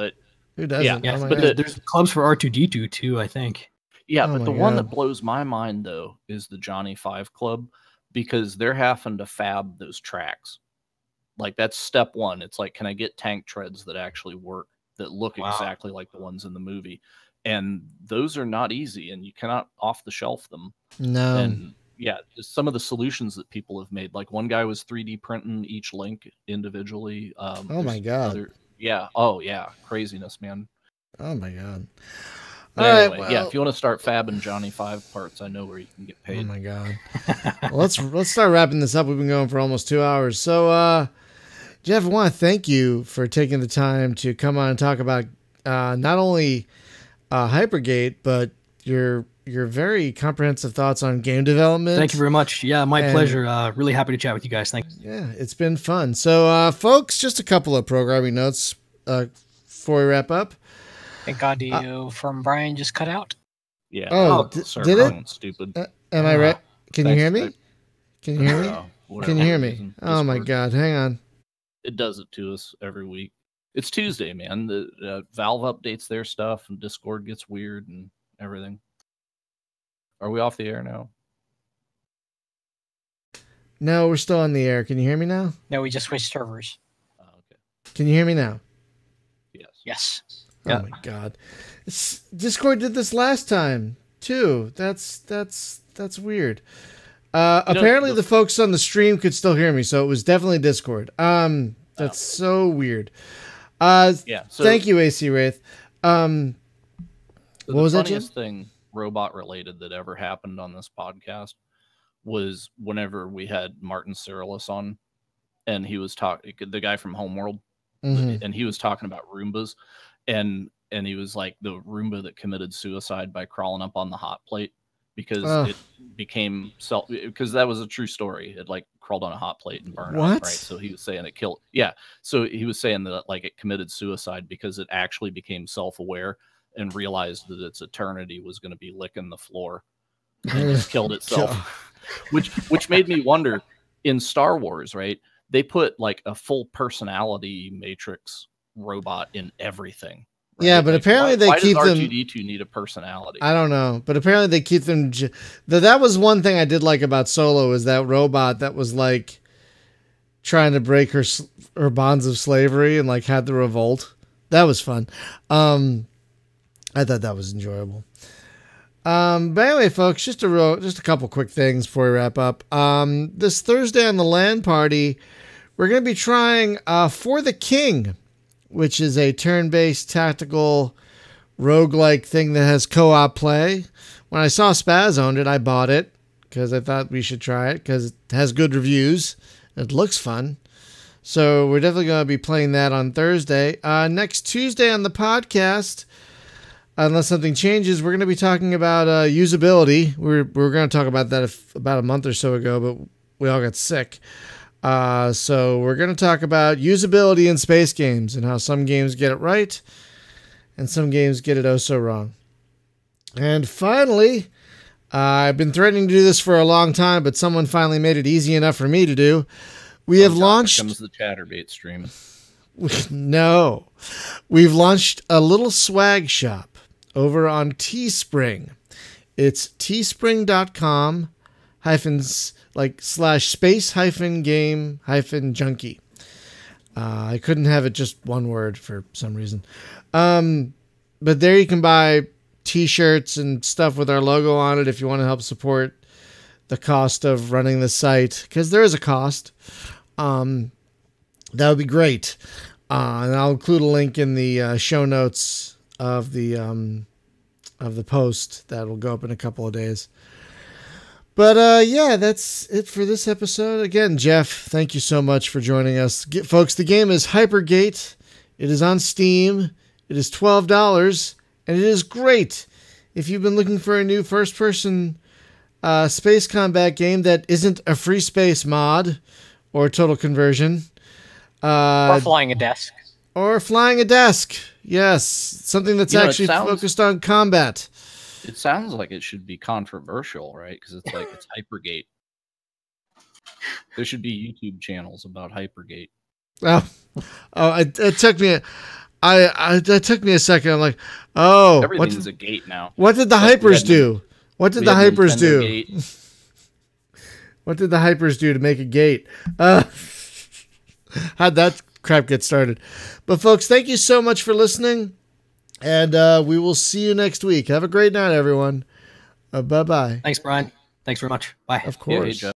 Who doesn't? Yeah, but there's clubs for R2D2 too, I think. Yeah, but the one that blows my mind though is the Johnny 5 Club because they're having to fab those tracks. Like that's step one. It's like, can I get tank treads that actually work that look exactly like the ones in the movie? And those are not easy, and you cannot off the shelf them. No. And some of the solutions that people have made, like one guy was 3D printing each link individually. Oh my god. Craziness, man. Oh my god. Anyway, if you want to start fabbing Johnny 5 parts, I know where you can get paid. Oh my god. Well, let's start wrapping this up. We've been going for almost 2 hours. So Jeff, I want to thank you for taking the time to come on and talk about not only Hypergate, but your very comprehensive thoughts on game development. Thank you very much. Yeah, my pleasure. Really happy to chat with you guys. Thanks. Yeah, it's been fun. So, folks, just a couple of programming notes before we wrap up. Thank God from Brian just cut out. Yeah. Oh, did it? Stupid. Am I right? Can you hear me? Can you hear me? No, Can you hear me? Oh my God! Hang on. It does it to us every week. It's Tuesday, man. The Valve updates their stuff, and Discord gets weird and everything. Are we off the air now? No, we're still on the air. Can you hear me now? No, we just switched servers. Oh, okay. Can you hear me now? Yes. Oh my God! Discord did this last time too. That's weird. Apparently, the folks on the stream could still hear me, so it was definitely Discord. That's so weird. Thank you, AC Wraith. What was that? The funniest thing robot related that ever happened on this podcast was whenever we had Martin Cyrillus on, and he was talking, the guy from Homeworld, and he was talking about Roombas, and he was like the Roomba that committed suicide by crawling up on the hot plate because it became because that was a true story. It like crawled on a hot plate and burned What? up, right? So he was saying it killed. Yeah. So he was saying that like it committed suicide because it actually became self-aware and realized that its eternity was going to be licking the floor and just killed itself. which made me wonder, in Star Wars, right? They put like a full personality matrix robot in everything. Right? Yeah, but like, apparently they keep does them. R2D2 need a personality? I don't know, but apparently they keep them. That was one thing I did like about Solo, is that robot that was like trying to break her bonds of slavery and like had the revolt. That was fun. I thought that was enjoyable. But anyway, folks, just a couple quick things before we wrap up. This Thursday on the LAN party, we're going to be trying For the King, which is a turn-based tactical roguelike thing that has co-op play. When I saw Spaz owned it, I bought it because I thought we should try it because it has good reviews. It looks fun. So we're definitely going to be playing that on Thursday. Next Tuesday on the podcast, unless something changes, we're going to be talking about usability. We were going to talk about that about a month or so ago, but we all got sick. So we're going to talk about usability in space games and how some games get it right and some games get it oh so wrong. And finally, I've been threatening to do this for a long time, but someone finally made it easy enough for me to do. We have launched... Here comes the Chatterbait stream. No. We've launched a little swag shop over on Teespring. It's teespring.com /space-game-junkie. I couldn't have it just one word for some reason. But there you can buy t-shirts and stuff with our logo on it if you want to help support the cost of running the site, because there is a cost. That would be great. And I'll include a link in the show notes of the post that will go up in a couple of days. But yeah, that's it for this episode. Again, Jeff, thank you so much for joining us. Folks, the game is Hypergate. It is on Steam. It is $12, and it is great. If you've been looking for a new first-person space combat game that isn't a free space mod or total conversion. Or flying a desk. Or flying a desk. Yes, something that's actually focused on combat. It sounds like it should be controversial, right? Because it's like it's Hypergate. There should be YouTube channels about Hypergate. It took me. It took me a second. I'm like, oh, everything's a gate now. What did the hypers do? What did the hypers do? What did the hypers do to make a gate? How'd that crap get started? But folks, thank you so much for listening. And we will see you next week. Have a great night, everyone. Bye-bye. Thanks, Brian. Thanks very much. Bye. Of course. Yeah, hey, Jeff.